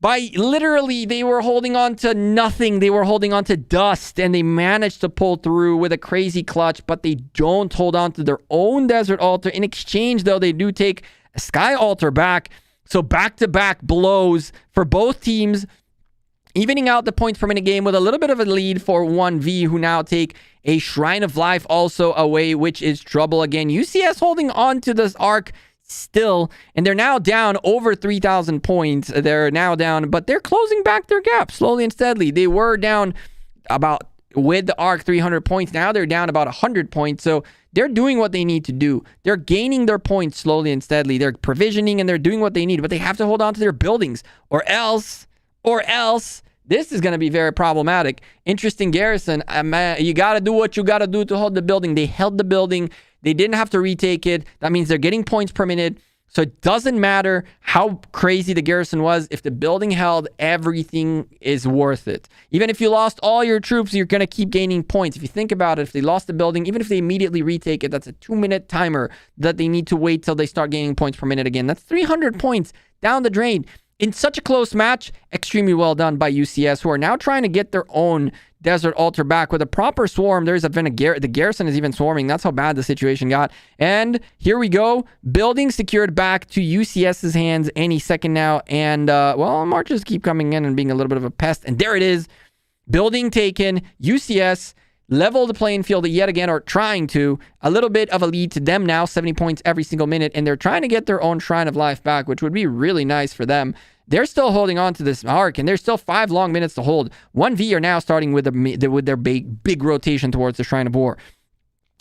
A: By literally, they were holding on to nothing. They were holding on to dust. And they managed to pull through with a crazy clutch. But they don't hold on to their own Desert Altar. In exchange, though, they do take a Sky Altar back. So back-to-back blows for both teams, evening out the points per minute game with a little bit of a lead for OneV, who now take a Shrine of Life also away, which is trouble again. UCS holding on to this arc still, and they're now down over 3,000 points. They're now down, but they're closing back their gap slowly and steadily. They were down about, with the arc, 300 points. Now they're down about 100 points, so they're doing what they need to do. They're gaining their points slowly and steadily. They're provisioning and they're doing what they need, but they have to hold on to their buildings or else this is going to be very problematic. Interesting garrison. You got to do what you got to do to hold the building. They held the building. They didn't have to retake it. That means they're getting points per minute. So it doesn't matter how crazy the garrison was. If the building held, everything is worth it. Even if you lost all your troops, you're going to keep gaining points. If you think about it, if they lost the building, even if they immediately retake it, that's a 2-minute timer that they need to wait till they start gaining points per minute again. That's 300 points down the drain. In such a close match, extremely well done by UCS, who are now trying to get their own Desert Altar back with a proper swarm. The garrison is even swarming. That's how bad the situation got. And here we go. Building secured back to UCS's hands any second now. And, well, marches keep coming in and being a little bit of a pest. And there it is. Building taken. UCS level the playing field yet again, or trying to. A little bit of a lead to them now, 70 points every single minute, and they're trying to get their own Shrine of Life back, which would be really nice for them. They're still holding on to this arc, and there's still 5 long minutes to hold. OneV are now starting with their big rotation towards the Shrine of War.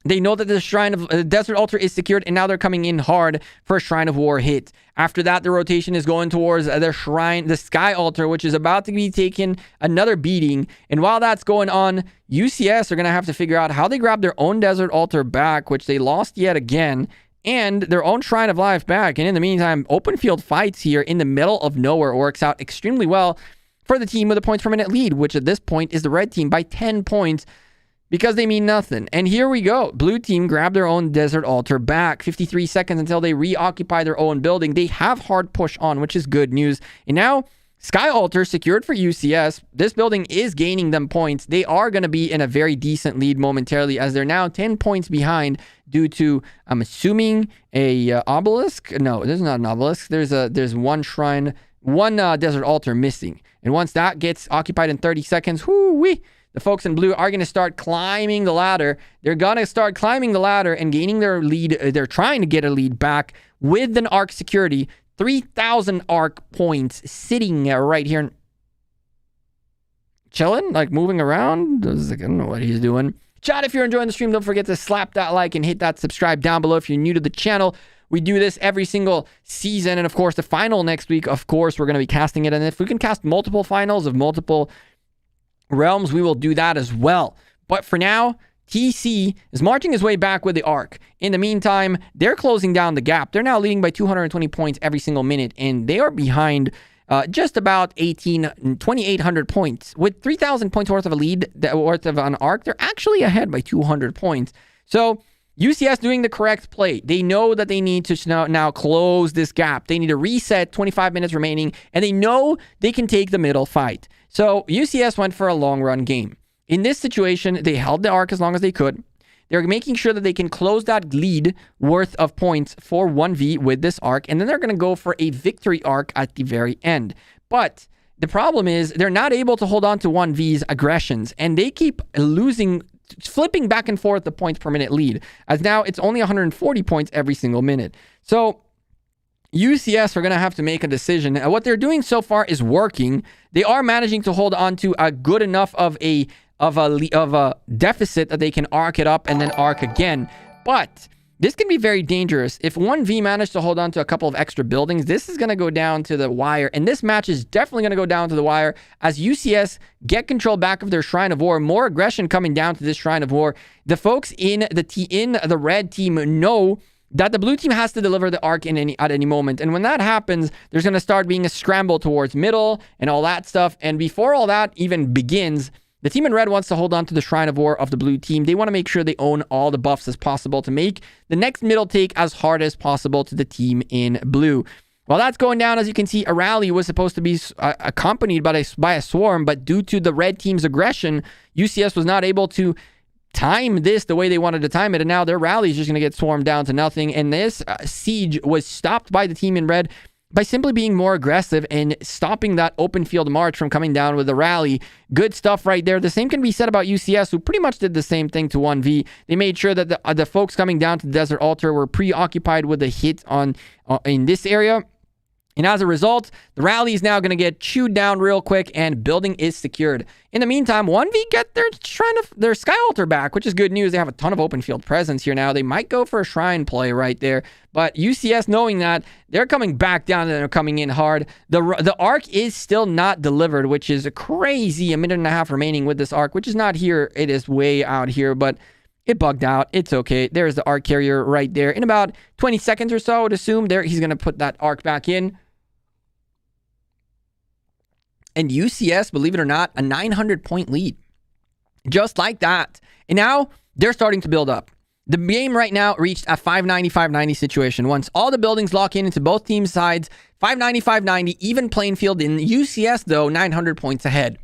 A: They know that the Shrine of Desert Altar is secured, and now they're coming in hard for a Shrine of War hit. After that, the rotation is going towards the Sky Altar, which is about to be taken another beating. And while that's going on, UCS are going to have to figure out how they grab their own Desert Altar back, which they lost yet again, and their own Shrine of Life back. And in the meantime, open field fights here in the middle of nowhere works out extremely well for the team with a points per minute lead, which at this point is the red team by 10 points. Because they mean nothing. And here we go. Blue team grab their own Desert Altar back. 53 seconds until they reoccupy their own building. They have hard push on, which is good news. And now Sky Altar secured for UCS. This building is gaining them points. They are going to be in a very decent lead momentarily as they're now 10 points behind due to, I'm assuming, a obelisk. No, there's not an obelisk. There's one shrine, one desert altar missing. And once that gets occupied in 30 seconds, whoo-wee, the folks in blue are going to start climbing the ladder. They're going to start climbing the ladder and gaining their lead. They're trying to get a lead back with an arc security. 3,000 arc points sitting right here. Chilling, like moving around. I don't know what he's doing. Chat, if you're enjoying the stream, don't forget to slap that like and hit that subscribe down below if you're new to the channel. We do this every single season. And of course, the final next week, of course, we're going to be casting it. And if we can cast multiple finals of multiple realms, we will do that as well. But for now, TC is marching his way back with the arc. In the meantime, they're closing down the gap. They're now leading by 220 points every single minute, and they are behind just about 2,800 points. With 3,000 points worth of a lead, worth of an arc, they're actually ahead by 200 points. So UCS doing the correct play. They know that they need to now close this gap. They need to reset, 25 minutes remaining, and they know they can take the middle fight. So UCS went for a long run game. In this situation, they held the arc as long as they could. They're making sure that they can close that lead worth of points for 1v with this arc, and then they're going to go for a victory arc at the very end. But the problem is they're not able to hold on to 1v's aggressions, and they keep losing, flipping back and forth the points per minute lead, as now it's only 140 points every single minute. So UCS are going to have to make a decision. What they're doing so far is working. They are managing to hold on to a good enough of a deficit that they can arc it up and then arc again. But this can be very dangerous. If 1v managed to hold on to a couple of extra buildings, this is going to go down to the wire. And this match is definitely going to go down to the wire as UCS get control back of their Shrine of War. More aggression coming down to this Shrine of War. The folks in the red team know that the blue team has to deliver the arc at any moment. And when that happens, there's going to start being a scramble towards middle and all that stuff. And before all that even begins, the team in red wants to hold on to the Shrine of War of the blue team. They want to make sure they own all the buffs as possible to make the next middle take as hard as possible to the team in blue. While that's going down, as you can see, a rally was supposed to be accompanied by a swarm, but due to the red team's aggression, UCS was not able to time this the way they wanted to time it, and now their rally is just going to get swarmed down to nothing. And this siege was stopped by the team in red by simply being more aggressive and stopping that open field march from coming down with the rally. Good stuff right there. The same can be said about UCS, who pretty much did the same thing to 1v. They made sure that the folks coming down to the desert altar were preoccupied with the hit in this area. And as a result, the rally is now going to get chewed down real quick and building is secured. In the meantime, 1v get their Sky Altar back, which is good news. They have a ton of open field presence here now. They might go for a shrine play right there. But UCS, knowing that, they're coming back down and they're coming in hard. The arc is still not delivered, which is crazy. A minute and a half remaining with this arc, which is not here. It is way out here, but it bugged out. It's okay. There's the arc carrier right there. In about 20 seconds or so, I would assume he's going to put that arc back in. And UCS, believe it or not, a 900-point lead. Just like that. And now they're starting to build up. The game right now reached a 590-590 situation. Once all the buildings lock into both teams' sides, 590-590, even playing field. In UCS, though, 900 points ahead.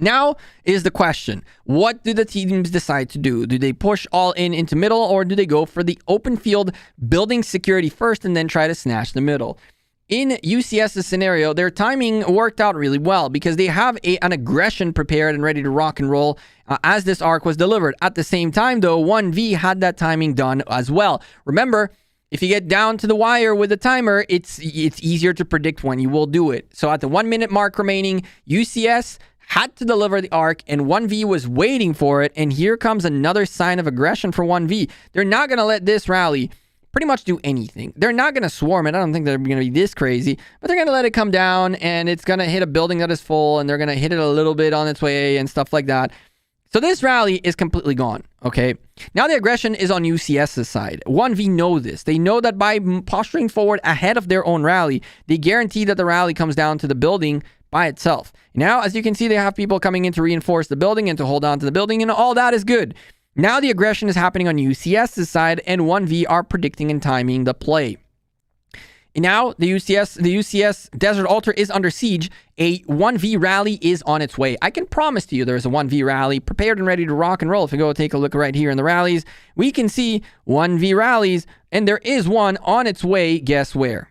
A: Now is the question, what do the teams decide to do? Do they push all into middle, or do they go for the open field building security first and then try to snatch the middle? In UCS's scenario, their timing worked out really well because they have an aggression prepared and ready to rock and roll as this arc was delivered. At the same time, though, 1v had that timing done as well. Remember, if you get down to the wire with the timer, it's easier to predict when you will do it. So at the 1 minute mark remaining, UCS had to deliver the arc and 1v was waiting for it. And here comes another sign of aggression for 1v. They're not going to let this rally pretty much do anything. They're not going to swarm it. I don't think they're going to be this crazy, but they're going to let it come down and it's going to hit a building that is full and they're going to hit it a little bit on its way and stuff like that. So this rally is completely gone, okay? Now the aggression is on UCS's side. 1v know this. They know that by posturing forward ahead of their own rally, they guarantee that the rally comes down to the building by itself. Now, as you can see, they have people coming in to reinforce the building and to hold on to the building, and all that is good. Now the aggression is happening on UCS's side, and 1v are predicting and timing the play. And now the UCS Desert Altar is under siege. A 1v rally is on its way. I can promise to you there's a 1v rally prepared and ready to rock and roll. If you go take a look right here in the rallies, we can see 1v rallies, and there is one on its way. Guess where?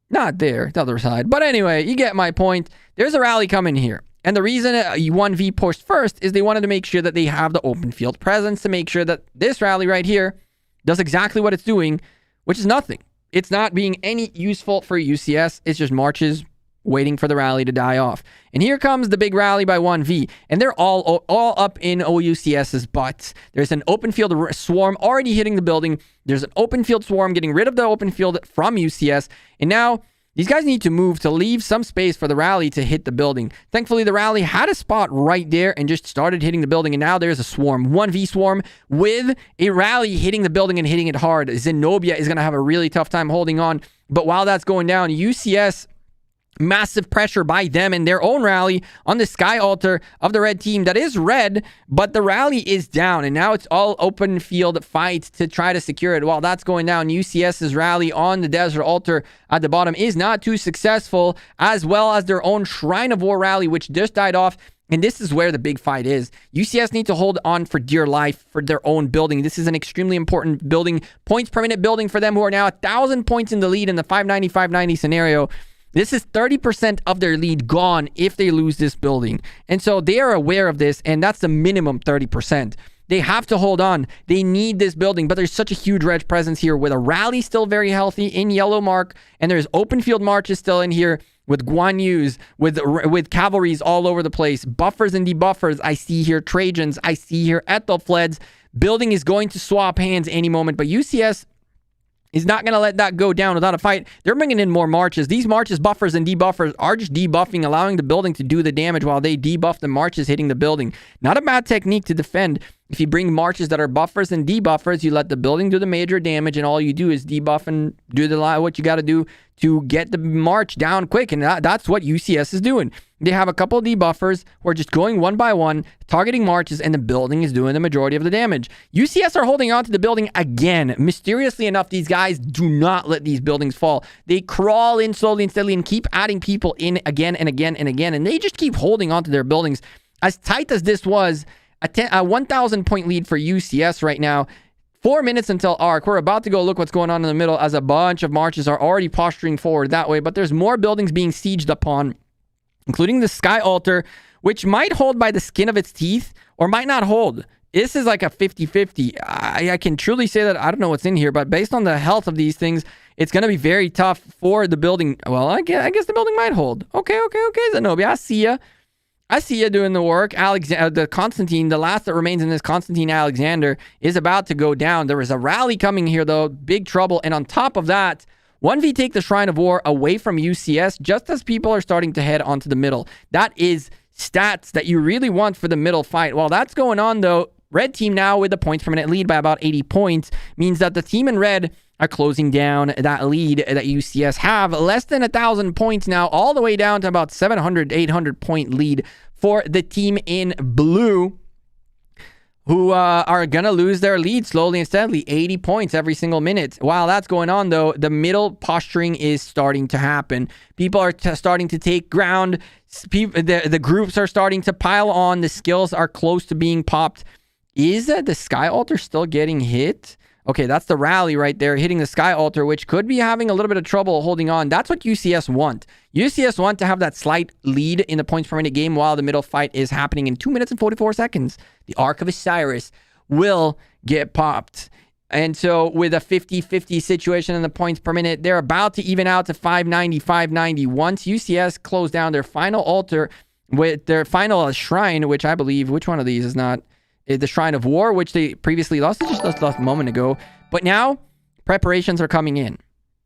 A: Not there, the other side. But anyway, you get my point. There's a rally coming here. And the reason 1v pushed first is they wanted to make sure that they have the open field presence to make sure that this rally right here does exactly what it's doing, which is nothing. It's not being any useful for UCS. It's just marches waiting for the rally to die off. And here comes the big rally by 1V. And they're all up in OUCS's butts. There's an open field swarm already hitting the building. There's an open field swarm getting rid of the open field from UCS. And now these guys need to move to leave some space for the rally to hit the building. Thankfully, the rally had a spot right there and just started hitting the building. And now there's a swarm, 1v swarm with a rally hitting the building and hitting it hard. Zenobia is going to have a really tough time holding on. But while that's going down, UCS, massive pressure by them and their own rally on the Sky Altar of the red team that is red, but the rally is down, and now it's all open field fights to try to secure it. While that's going down, UCS's rally on the Desert Altar at the bottom is not too successful, as well as their own Shrine of War rally, which just died off. And this is where the big fight is. UCS need to hold on for dear life for their own building. This is an extremely important building, points per minute building for them, who are now 1,000 points in the lead in the 590-590 scenario. This is 30% of their lead gone if they lose this building. And so they are aware of this, and that's the minimum 30%. They have to hold on. They need this building, but there's such a huge red presence here with a rally still very healthy in yellow mark, and there's open field marches still in here with Guan Yus, with cavalries all over the place, buffers and debuffers. I see here Trajans. I see here Ethelfleds. Building is going to swap hands any moment, but UCS is not going to let that go down without a fight. They're bringing in more marches. These marches, buffers and debuffers, are just debuffing, allowing the building to do the damage while they debuff the marches hitting the building. Not a bad technique to defend. If you bring marches that are buffers and debuffers, you let the building do the major damage, and all you do is debuff and do what you got to do to get the march down quick. And that's what UCS is doing. They have a couple of debuffers who are just going one by one, targeting marches, and the building is doing the majority of the damage. UCS are holding on to the building again. Mysteriously enough, these guys do not let these buildings fall. They crawl in slowly and steadily and keep adding people in again and again and again, and they just keep holding on to their buildings. As tight as this was, a 1,000 point lead for UCS right now. 4 minutes until arc. We're about to go look what's going on in the middle as a bunch of marches are already posturing forward that way, but there's more buildings being sieged upon, including the Sky Altar, which might hold by the skin of its teeth or might not hold. This is like a 50-50. I can truly say that I don't know what's in here, but based on the health of these things, it's going to be very tough for the building. Well, I guess the building might hold. Okay, Zenobia, I see ya. I see you doing the work. The Constantine, the last that remains in this Constantine Alexander, is about to go down. There is a rally coming here, though. Big trouble. And on top of that, 1v take the Shrine of War away from UCS just as people are starting to head onto the middle. That is stats that you really want for the middle fight. While that's going on, though, red team now with the points per minute lead by about 80 points means that the team in red are closing down that lead that UCS have. Less than 1,000 points now, all the way down to about 700, 800 point lead for the team in blue, who are going to lose their lead slowly and steadily, 80 points every single minute. While that's going on, though, the middle posturing is starting to happen. People are starting to take ground. The groups are starting to pile on. The skills are close to being popped. Is the Sky Altar still getting hit? Okay, that's the rally right there, hitting the Sky Altar, which could be having a little bit of trouble holding on. That's what UCS want. UCS want to have that slight lead in the points per minute game while the middle fight is happening in 2 minutes and 44 seconds. The Arc of Osiris will get popped. And so with a 50-50 situation in the points per minute, they're about to even out to 590. Once UCS close down their final altar with their final shrine, which I believe, which one of these is not... the Shrine of War, which they previously lost. They just lost a moment ago. But now, preparations are coming in.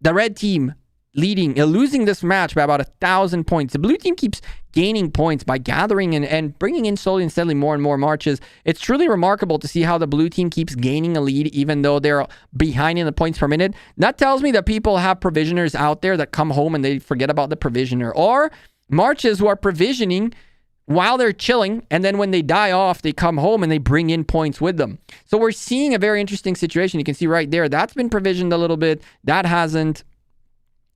A: The red team losing this match by about 1,000 points. The blue team keeps gaining points by gathering and bringing in slowly and steadily more and more marches. It's truly remarkable to see how the blue team keeps gaining a lead even though they're behind in the points per minute. That tells me that people have provisioners out there that come home and they forget about the provisioner. Or marches who are provisioning while they're chilling, and then when they die off, they come home and they bring in points with them. So we're seeing a very interesting situation. You can see right there, that's been provisioned a little bit. That hasn't.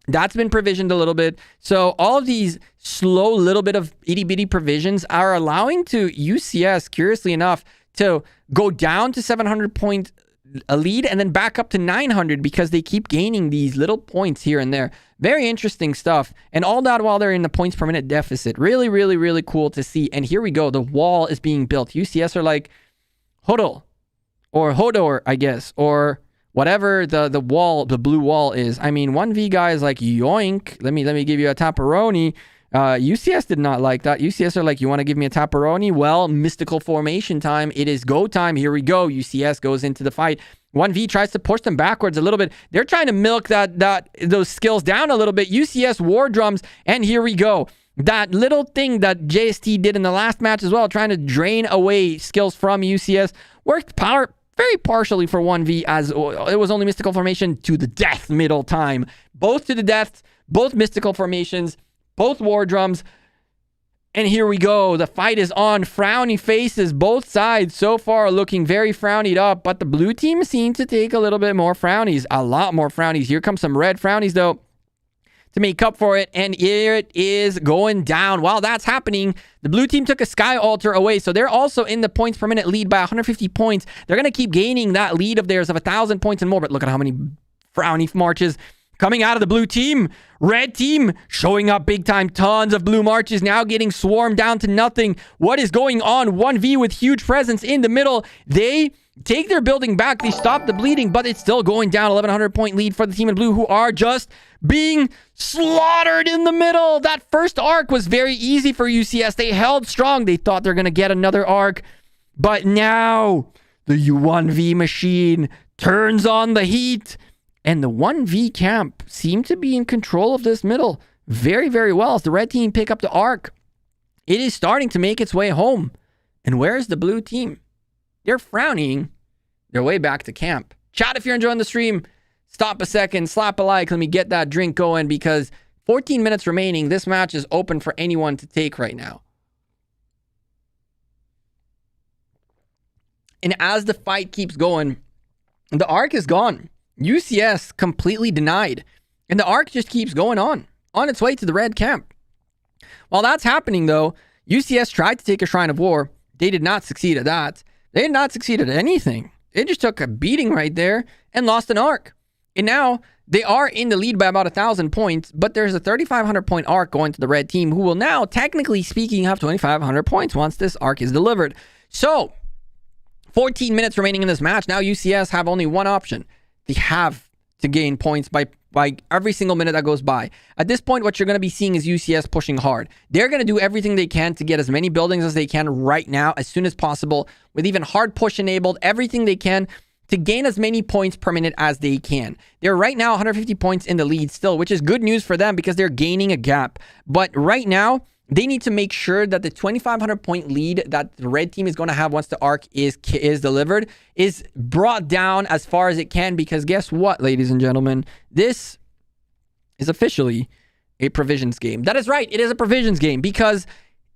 A: That's been provisioned a little bit. So all of these slow little bit of itty bitty provisions are allowing to UCS, curiously enough, to go down to 700 point a lead and then back up to 900 because they keep gaining these little points here and there. Very interesting stuff. And all that while they're in the points per minute deficit. Really, really, really cool to see. And here we go. The wall is being built. UCS are like Hodl or Hodor, I guess, or whatever the wall, the blue wall is. I mean, 1v guy is like, yoink. Let me give you a tapperoni. UCS did not like that. UCS are like, you want to give me a tapperoni? Well, mystical formation time. It is go time. Here we go. UCS goes into the fight. 1v tries to push them backwards a little bit. They're trying to milk those skills down a little bit. UCS war drums, and here we go. That little thing that JST did in the last match as well, trying to drain away skills from UCS, worked very partially for 1v, as it was only mystical formation to the death middle time. Both to the death, both mystical formations, both war drums. And here we go. The fight is on. Frowny faces, both sides so far looking very frownied up. But the blue team seemed to take a little bit more frownies. A lot more frownies. Here comes some red frownies, though, to make up for it. And here it is going down. While that's happening, the blue team took a Sky Altar away. So they're also in the points per minute lead by 150 points. They're going to keep gaining that lead of theirs of 1,000 points and more. But look at how many frowny marches coming out of the blue team. Red team showing up big time. Tons of blue marches now getting swarmed down to nothing. What is going on? 1v with huge presence in the middle. They take their building back. They stop the bleeding, but it's still going down. 1,100 point lead for the team in blue, who are just being slaughtered in the middle. That first arc was very easy for UCS. They held strong. They thought they're going to get another arc. But now the U1V machine turns on the heat. And the 1v camp seem to be in control of this middle very, very well as the red team pick up the arc. It is starting to make its way home. And where's the blue team? They're frowning their way back to camp. Chat, if you're enjoying the stream, stop a second, slap a like, let me get that drink going, because 14 minutes remaining. This match is open for anyone to take right now. And as the fight keeps going, the arc is gone. UCS completely denied. And the arc just keeps going on its way to the red camp. While that's happening, though, UCS tried to take a Shrine of War. They did not succeed at that. They did not succeed at anything. They just took a beating right there and lost an arc. And now they are in the lead by about 1,000 points, but there's a 3,500 point arc going to the red team, who will now, technically speaking, have 2,500 points once this arc is delivered. So, 14 minutes remaining in this match. Now UCS have only one option. They have to gain points by every single minute that goes by. At this point, what you're going to be seeing is UCS pushing hard. They're going to do everything they can to get as many buildings as they can right now, as soon as possible, with even hard push enabled, everything they can to gain as many points per minute as they can. They're right now 150 points in the lead still, which is good news for them because they're gaining a gap. But right now, they need to make sure that the 2,500 point lead that the red team is going to have once the arc is delivered is brought down as far as it can, because guess what, ladies and gentlemen? This is officially a provisions game. That is right. It is a provisions game, because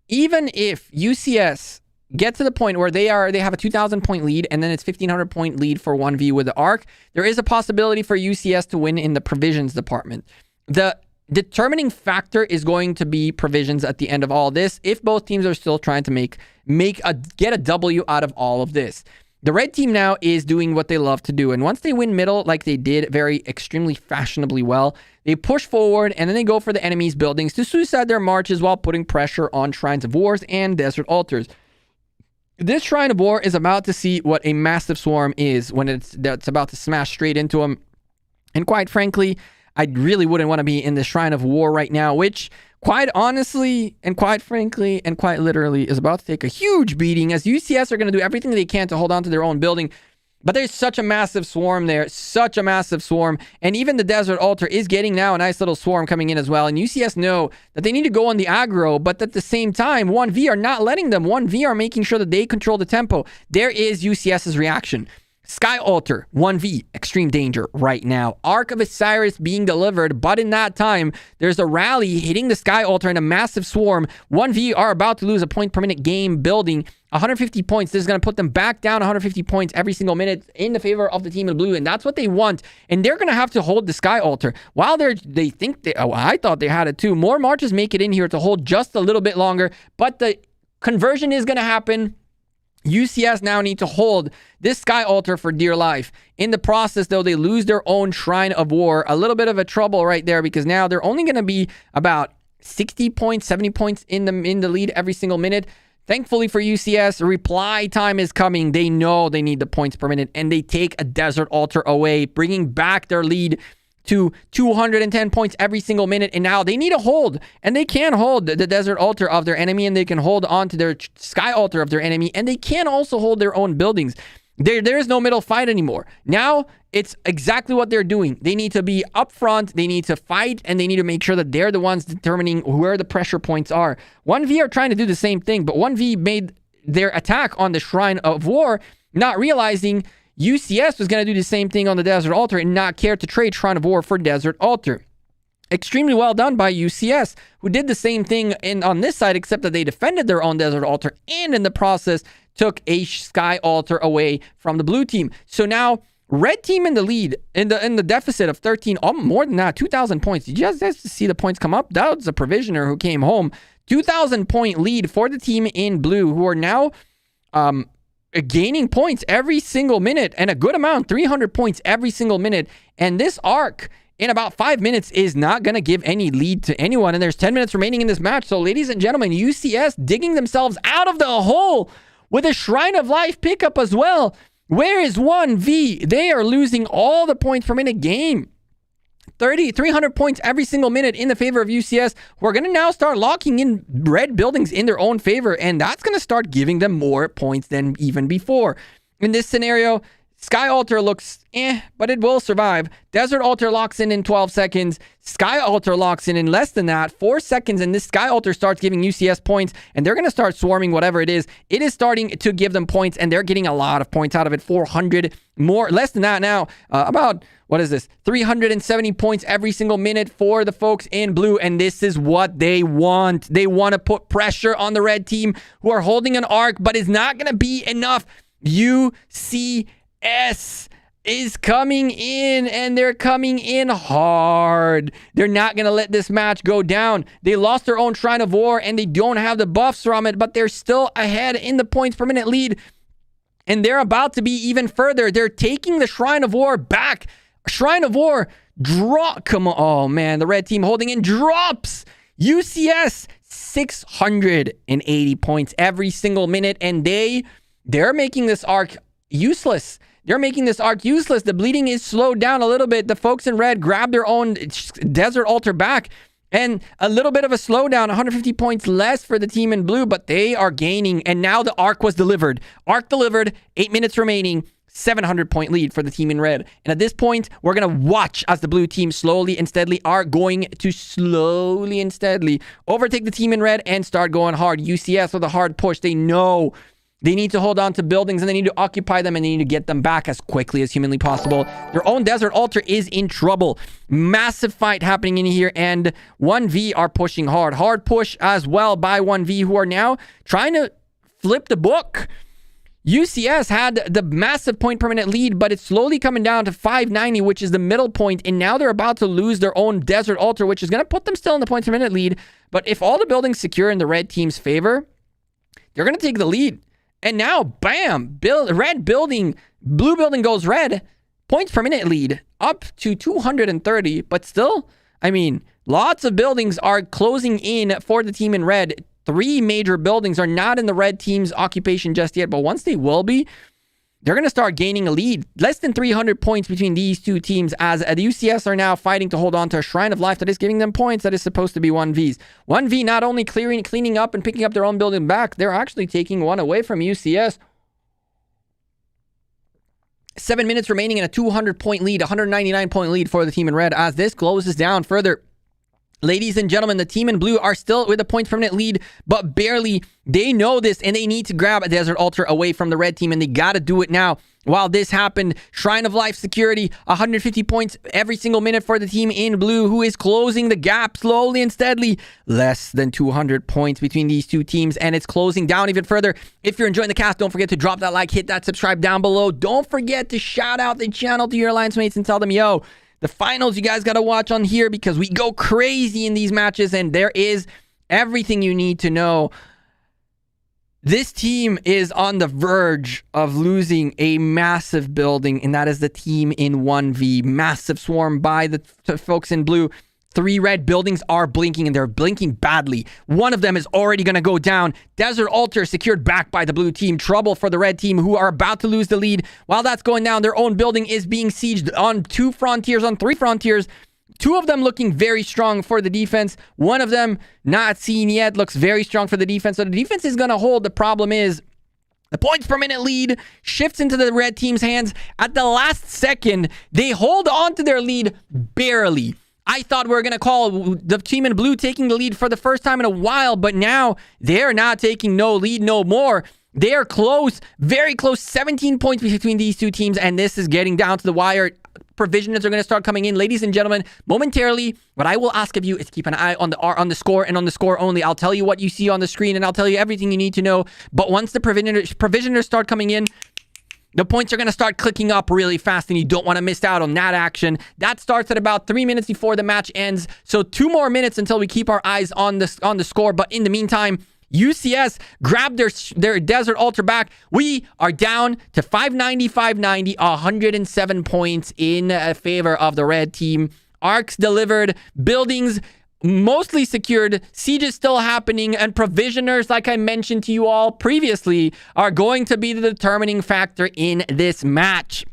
A: even if UCS get to the point where they have a 2,000 point lead and then it's 1,500 point lead for 1v with the arc, there is a possibility for UCS to win in the provisions department. The determining factor is going to be provisions at the end of all this, if both teams are still trying to get a W out of all of this. The red team now is doing what they love to do, and once they win middle like they did very extremely fashionably well, they push forward and then they go for the enemy's buildings to suicide their marches while putting pressure on Shrines of Wars and Desert Altars. This Shrine of War is about to see what a massive swarm is when that's about to smash straight into them. And quite frankly, I really wouldn't want to be in the Shrine of War right now, which quite honestly and quite frankly and quite literally is about to take a huge beating, as UCS are going to do everything they can to hold on to their own building. But there's such a massive swarm there, such a massive swarm. And even the Desert Altar is getting now a nice little swarm coming in as well. And UCS know that they need to go on the aggro, but at the same time, 1v are not letting them. 1v are making sure that they control the tempo. There is UCS's reaction. Sky Altar, 1V, extreme danger right now. Arc of Osiris being delivered, but in that time, there's a rally hitting the Sky Altar in a massive swarm. 1V are about to lose a point per minute game building. 150 points. This is going to put them back down 150 points every single minute in the favor of the team in blue, and that's what they want. And they're going to have to hold the Sky Altar. While they think they... Oh, I thought they had it too. More marches make it in here to hold just a little bit longer, but the conversion is going to happen. UCS now need to hold this Sky Altar for dear life. In the process, though, they lose their own Shrine of War. A little bit of a trouble right there because now they're only going to be about 60 points, 70 points in the lead every single minute. Thankfully for UCS, reply time is coming. They know they need the points per minute, and they take a Desert Altar away, bringing back their lead to 210 points every single minute. And now they need a hold, and they can hold the Desert Altar of their enemy, and they can hold on to their Sky Altar of their enemy, and they can also hold their own buildings. There is no middle fight anymore. Now it's exactly what they're doing. They need to be up front, they need to fight, and they need to make sure that they're the ones determining where the pressure points are. 1V are trying to do the same thing, but 1V made their attack on the Shrine of War, not realizing UCS was going to do the same thing on the Desert Altar and not care to trade Shrine of War for Desert Altar. Extremely well done by UCS, who did the same thing on this side, except that they defended their own Desert Altar and in the process took a Sky Altar away from the blue team. So now red team in the lead, in the deficit of 13, more than that, 2,000 points. Did you guys see the points come up? That was a provisioner who came home. 2,000 point lead for the team in blue, who are now gaining points every single minute, and a good amount, 300 points every single minute. And this arc in about 5 minutes is not going to give any lead to anyone. And there's 10 minutes remaining in this match. So ladies and gentlemen, UCS digging themselves out of the hole with a Shrine of Life pickup as well. Where is 1V? They are losing all the points per minute game. 300 points every single minute in the favor of UCS. We're going to now start locking in red buildings in their own favor, and that's going to start giving them more points than even before. In this scenario, Sky Altar looks but it will survive. Desert Altar locks in 12 seconds. Sky Altar locks in less than that, 4 seconds, and this Sky Altar starts giving UCS points, and they're going to start swarming whatever it is. It is starting to give them points, and they're getting a lot of points out of it. 400 more, less than that now. About, what is this? 370 points every single minute for the folks in blue, and this is what they want. They want to put pressure on the red team, who are holding an arc, but is not going to be enough. UCS is coming in, and they're coming in hard. They're not going to let this match go down. They lost their own Shrine of War, and they don't have the buffs from it, but they're still ahead in the points per minute lead, and they're about to be even further. They're taking the Shrine of War back. Shrine of War drop. Come on. Oh, man. The red team holding in drops. UCS 680 points every single minute, and they're making this arc useless. They're making this arc useless. The bleeding is slowed down a little bit. The folks in red grab their own Desert Altar back, and a little bit of a slowdown, 150 points less for the team in blue, but they are gaining, and now the arc was delivered. Arc delivered, 8 minutes remaining, 700 point lead for the team in red. And at this point, we're going to watch as the blue team slowly and steadily are going to slowly and steadily overtake the team in red and start going hard. UCS with a hard push. They know they need to hold on to buildings, and they need to occupy them, and they need to get them back as quickly as humanly possible. Their own Desert Altar is in trouble. Massive fight happening in here, and 1V are pushing hard. Hard push as well by 1V, who are now trying to flip the book. UCS had the massive point per minute lead, but it's slowly coming down to 590, which is the middle point, and now they're about to lose their own Desert Altar, which is going to put them still in the points per minute lead. But if all the buildings secure in the red team's favor, they're going to take the lead. And now, bam, red building, blue building goes red. Points per minute lead up to 230. But still, I mean, lots of buildings are closing in for the team in red. 3 major buildings are not in the red team's occupation just yet. But once they will be, they're going to start gaining a lead. Less than 300 points between these two teams, as the UCS are now fighting to hold on to a Shrine of Life that is giving them points that is supposed to be 1V's. 1V not only cleaning up and picking up their own building back, they're actually taking one away from UCS. 7 minutes remaining in a 200 point lead, 199 point lead for the team in red, as this closes down further. Ladies and gentlemen, the team in blue are still with a points per minute lead, but barely. They know this, and they need to grab a Desert Altar away from the red team, and they got to do it now. While this happened, Shrine of Life security, 150 points every single minute for the team in blue, who is closing the gap slowly and steadily. Less than 200 points between these two teams, and it's closing down even further. If you're enjoying the cast, don't forget to drop that like, hit that subscribe down below. Don't forget to shout out the channel to your alliance mates and tell them, yo, the finals you guys got to watch on here because we go crazy in these matches, and there is everything you need to know. This team is on the verge of losing a massive building, and that is the team in 1V. Massive swarm by the folks in blue. 3 red buildings are blinking, and they're blinking badly. One of them is already going to go down. Desert Altar secured back by the blue team. Trouble for the red team, who are about to lose the lead. While that's going down, their own building is being sieged on 3 frontiers. 2 of them looking very strong for the defense. One of them not seen yet, looks very strong for the defense. So the defense is going to hold. The problem is the points per minute lead shifts into the red team's hands. At the last second, they hold on to their lead barely. I thought we were going to call the team in blue taking the lead for the first time in a while, but now they're not taking no lead no more. They are close, very close, 17 points between these two teams, and this is getting down to the wire. Provisioners are going to start coming in. Ladies and gentlemen, momentarily, what I will ask of you is keep an eye on the score and on the score only. I'll tell you what you see on the screen, and I'll tell you everything you need to know. But once the provisioners start coming in, the points are going to start clicking up really fast, and you don't want to miss out on that action. That starts at about 3 minutes before the match ends. So 2 more minutes until we keep our eyes on the score. But in the meantime, UCS grabbed their Desert Altar back. We are down to 590, 107 points in favor of the red team. Arcs delivered, buildings mostly secured, siege is still happening, and provisioners, like I mentioned to you all previously, are going to be the determining factor in this match.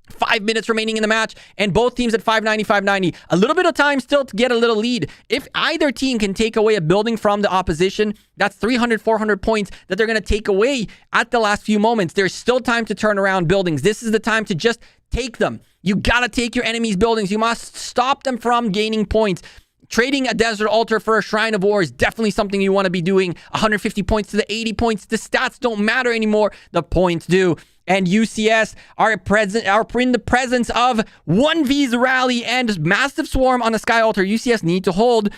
A: 5 minutes remaining in the match, and both teams at 590. A little bit of time still to get a little lead. If either team can take away a building from the opposition, that's 300, 400 points that they're going to take away at the last few moments. There's still time to turn around buildings. This is the time to just take them. You got to take your enemy's buildings. You must stop them from gaining points. Trading a Desert Altar for a Shrine of War is definitely something you want to be doing. 150 points to the 80 points. The stats don't matter anymore. The points do. And UCS are in the presence of 1V's rally and massive swarm on a Sky Altar. UCS need to hold.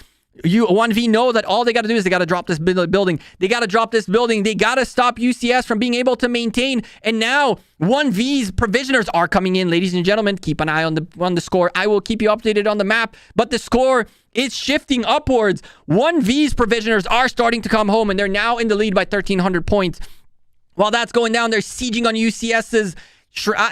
A: 1V know that all they got to do is they got to drop this building. They got to drop this building. They got to stop UCS from being able to maintain. And now 1V's provisioners are coming in. Ladies and gentlemen, keep an eye on the score. I will keep you updated on the map, but the score is shifting upwards. 1V's provisioners are starting to come home, and they're now in the lead by 1,300 points. While that's going down, they're sieging on UCS's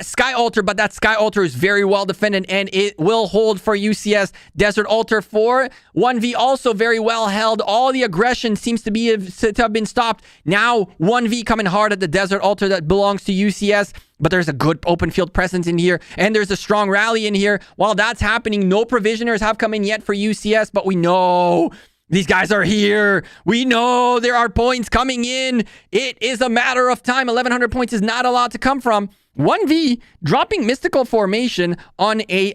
A: Sky Altar, but that Sky Altar is very well defended, and it will hold for UCS. Desert Altar for 1V also very well held. All the aggression seems to have been stopped. Now 1V coming hard at the Desert Altar that belongs to UCS, but there's a good open field presence in here, and there's a strong rally in here. While that's happening, no provisioners have come in yet for UCS, but we know these guys are here. We know there are points coming in. It is a matter of time. 1,100 points is not a lot to come from. 1V dropping Mystical Formation on a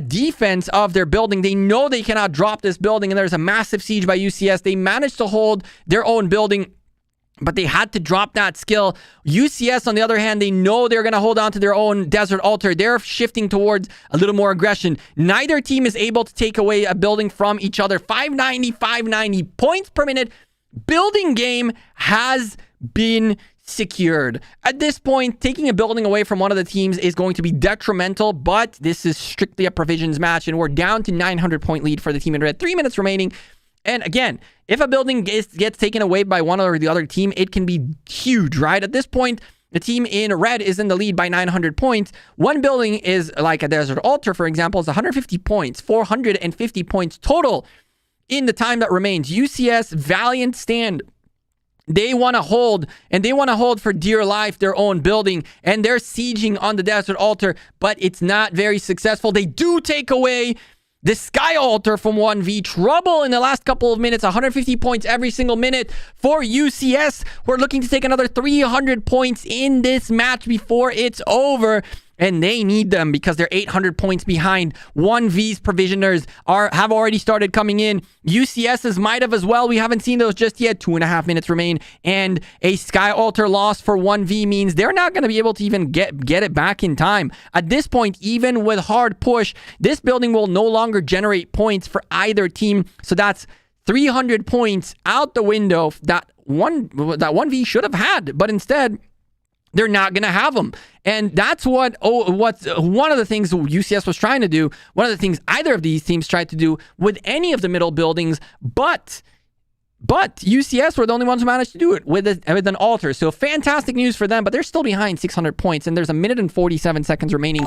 A: defense of their building. They know they cannot drop this building, and there's a massive siege by UCS. They managed to hold their own building, but they had to drop that skill. UCS, on the other hand, they know they're going to hold on to their own Desert Altar. They're shifting towards a little more aggression. Neither team is able to take away a building from each other. 590 points per minute. Building game has been secured. At this point, taking a building away from one of the teams is going to be detrimental, but this is strictly a provisions match, and we're down to 900 point lead for the team in red. 3 minutes remaining. And again, if a building gets taken away by one or the other team, it can be huge, right? At this point, the team in red is in the lead by 900 points. One building is like a Desert Altar, for example, is 150 points, 450 points total in the time that remains. UCS, valiant stand. They want to hold, and they want to hold for dear life their own building, and they're sieging on the Desert Altar, but it's not very successful. They do take away the Sky Altar from 1V. Trouble in the last couple of minutes. 150 points every single minute for UCS. We're looking to take another 300 points in this match before it's over. and they need them because they're 800 points behind. OneV's provisioners have already started coming in. UCS's might have as well. We haven't seen those just yet. 2.5 minutes remain, and a Sky Altar loss for OneV means they're not going to be able to even get it back in time. At this point, even with hard push, this building will no longer generate points for either team. So that's 300 points out the window that 1V should have had, but instead they're not going to have them. And that's what's one of the things UCS was trying to do. One of the things either of these teams tried to do with any of the middle buildings, but UCS were the only ones who managed to do it with an altar. So fantastic news for them, but they're still behind 600 points, and there's 1 minute and 47 seconds remaining.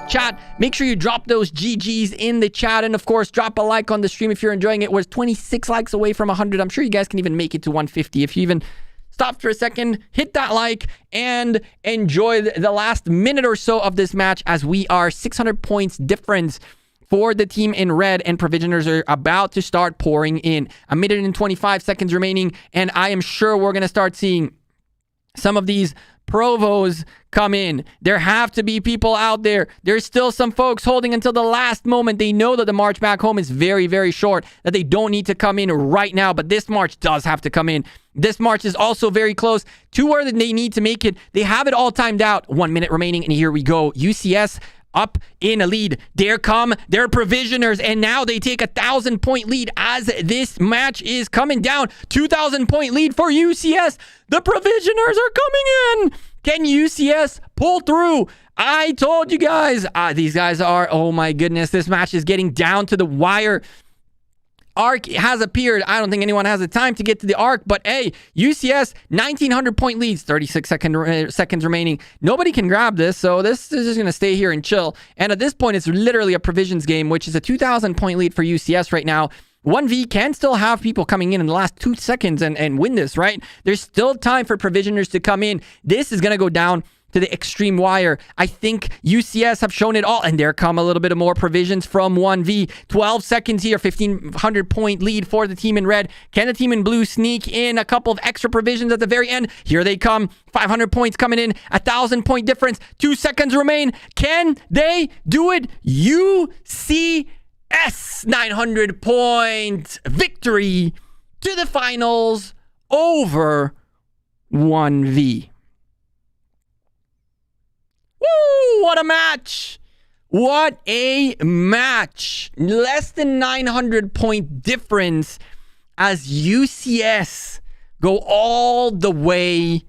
A: Chat, make sure you drop those GGs in the chat, and of course, drop a like on the stream if you're enjoying it. We're 26 likes away from 100. I'm sure you guys can even make it to 150 if you even stop for a second, hit that like, and enjoy the last minute or so of this match as we are 600 points difference for the team in red, and provisioners are about to start pouring in. 1 minute and 25 seconds remaining, and I am sure we're going to start seeing some of these provos come in. There have to be people out there. There's still some folks holding until the last moment. They know that the march back home is very, very short, that they don't need to come in right now, but this march does have to come in. This march is also very close to where they need to make it. They have it all timed out. 1 minute remaining, and here we go. UCS up in a lead. There come their provisioners, and now they take 1,000-point lead as this match is coming down. 2,000-point lead for UCS. The provisioners are coming in. Can UCS pull through? I told you guys. These guys are, oh my goodness, this match is getting down to the wire. Arc has appeared. I don't think anyone has the time to get to the arc, but hey, UCS 1,900 point leads, 36 seconds remaining. Nobody can grab this, so this is just going to stay here and chill. And at this point, it's literally a provisions game, which is a 2,000 point lead for UCS right now. 1V can still have people coming in the last 2 seconds and win this, right? There's still time for provisioners to come in. This is going to go down to the extreme wire. I think UCS have shown it all, and there come a little bit of more provisions from 1V. 12 seconds here, 1,500 point lead for the team in red. Can the team in blue sneak in a couple of extra provisions at the very end? Here they come. 500 points coming in, 1,000 point difference. 2 seconds remain. Can they do it? UCS 900 point victory to the finals over 1V. Woo! What a match! What a match! Less than 900 point difference as UCS go all the way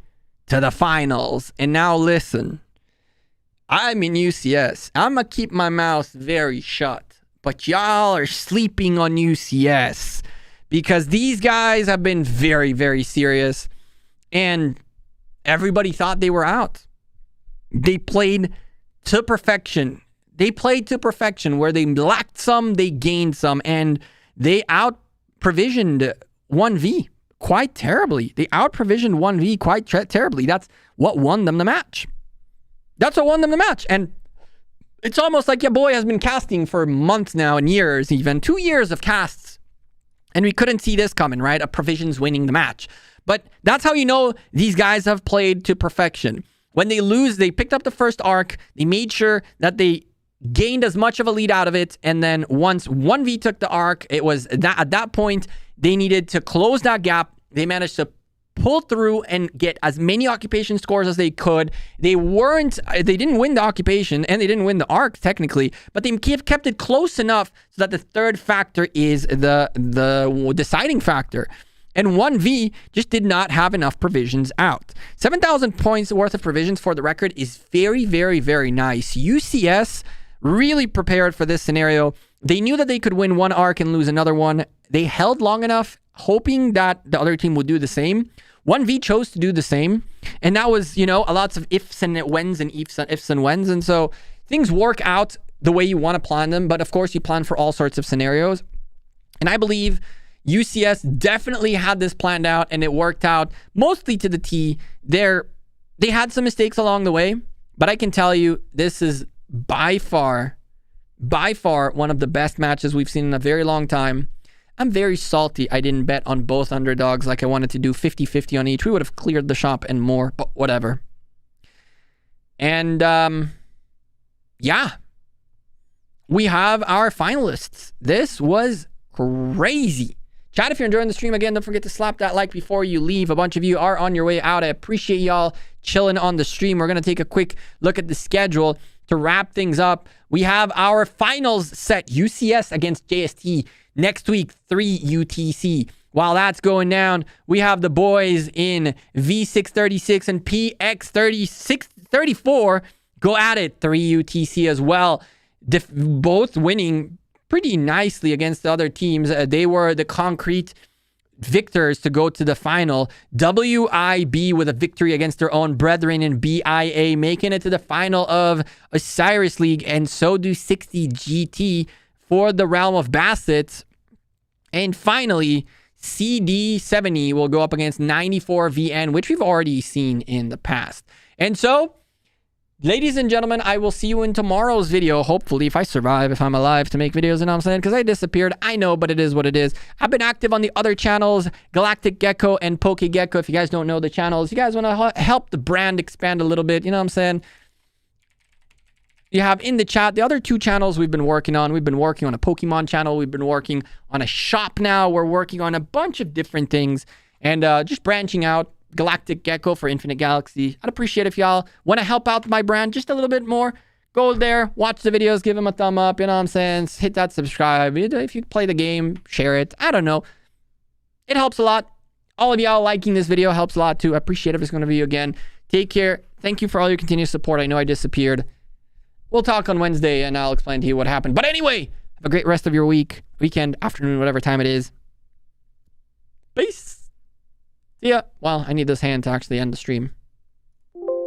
A: to the finals. And now listen, I'm in UCS. I'm gonna keep my mouth very shut. But y'all are sleeping on UCS because these guys have been very, very serious. And everybody thought they were out. They played to perfection. They played to perfection. Where they lacked some, they gained some. And they out-provisioned 1V quite terribly. They out-provisioned 1V quite terribly. That's what won them the match. That's what won them the match. And it's almost like your boy has been casting for months now and years, even 2 years of casts. And we couldn't see this coming, right? A provisions winning the match. But that's how you know these guys have played to perfection. When they lose, they picked up the first arc. They made sure that they gained as much of a lead out of it. And then once 1V took the arc, it was at that point, they needed to close that gap. They managed to pull through and get as many occupation scores as they could. They didn't win the occupation and they didn't win the arc technically, but they kept it close enough so that the third factor is the deciding factor. And 1V just did not have enough provisions out. 7,000 points worth of provisions for the record is very, very, very nice. UCS really prepared for this scenario. They knew that they could win one arc and lose another one. They held long enough, hoping that the other team would do the same. 1V chose to do the same. And that was, a lots of ifs and whens and ifs and whens. And so things work out the way you want to plan them. But of course, you plan for all sorts of scenarios. And I believe UCS definitely had this planned out, and it worked out mostly to the T. They had some mistakes along the way, but I can tell you this is by far one of the best matches we've seen in a very long time. I'm very salty I didn't bet on both underdogs like I wanted to do 50-50 on each. We would have cleared the shop and more, but whatever. And yeah, we have our finalists. This was crazy. Chat, if you're enjoying the stream, again, don't forget to slap that like before you leave. A bunch of you are on your way out. I appreciate y'all chilling on the stream. We're going to take a quick look at the schedule to wrap things up. We have our finals set, UCS against JST. Next week, 3 UTC. While that's going down, we have the boys in V636 and PX3634 go at it, 3 UTC as well. Both winning pretty nicely against the other teams. They were the concrete victors to go to the final. WIB with a victory against their own brethren in BIA, making it to the final of Osiris League, and so do 60 GT for the realm of Bassett. And finally, CD70 will go up against 94 VN, which we've already seen in the past. And so, ladies and gentlemen, I will see you in tomorrow's video. Hopefully, if I survive, if I'm alive to make videos, you know what I'm saying? Because I disappeared. I know, but it is what it is. I've been active on the other channels, Galactic Gecko and Poke Gecko. If you guys don't know the channels, you guys want to help the brand expand a little bit, you know what I'm saying? You have in the chat the other 2 channels we've been working on. We've been working on a Pokemon channel. We've been working on a shop now. We're working on a bunch of different things and just branching out. Galactic Gecko for Infinite Galaxy. I'd appreciate if y'all want to help out my brand just a little bit more. Go there, watch the videos, give them a thumb up, you know what I'm saying? Hit that subscribe. If you play the game, share it. I don't know. It helps a lot. All of y'all liking this video helps a lot too. I appreciate it. If it's going to be you again. Take care. Thank you for all your continued support. I know I disappeared. We'll talk on Wednesday and I'll explain to you what happened. But anyway, have a great rest of your week, weekend, afternoon, whatever time it is. Peace. See ya. Well, I need this hand to actually end the stream.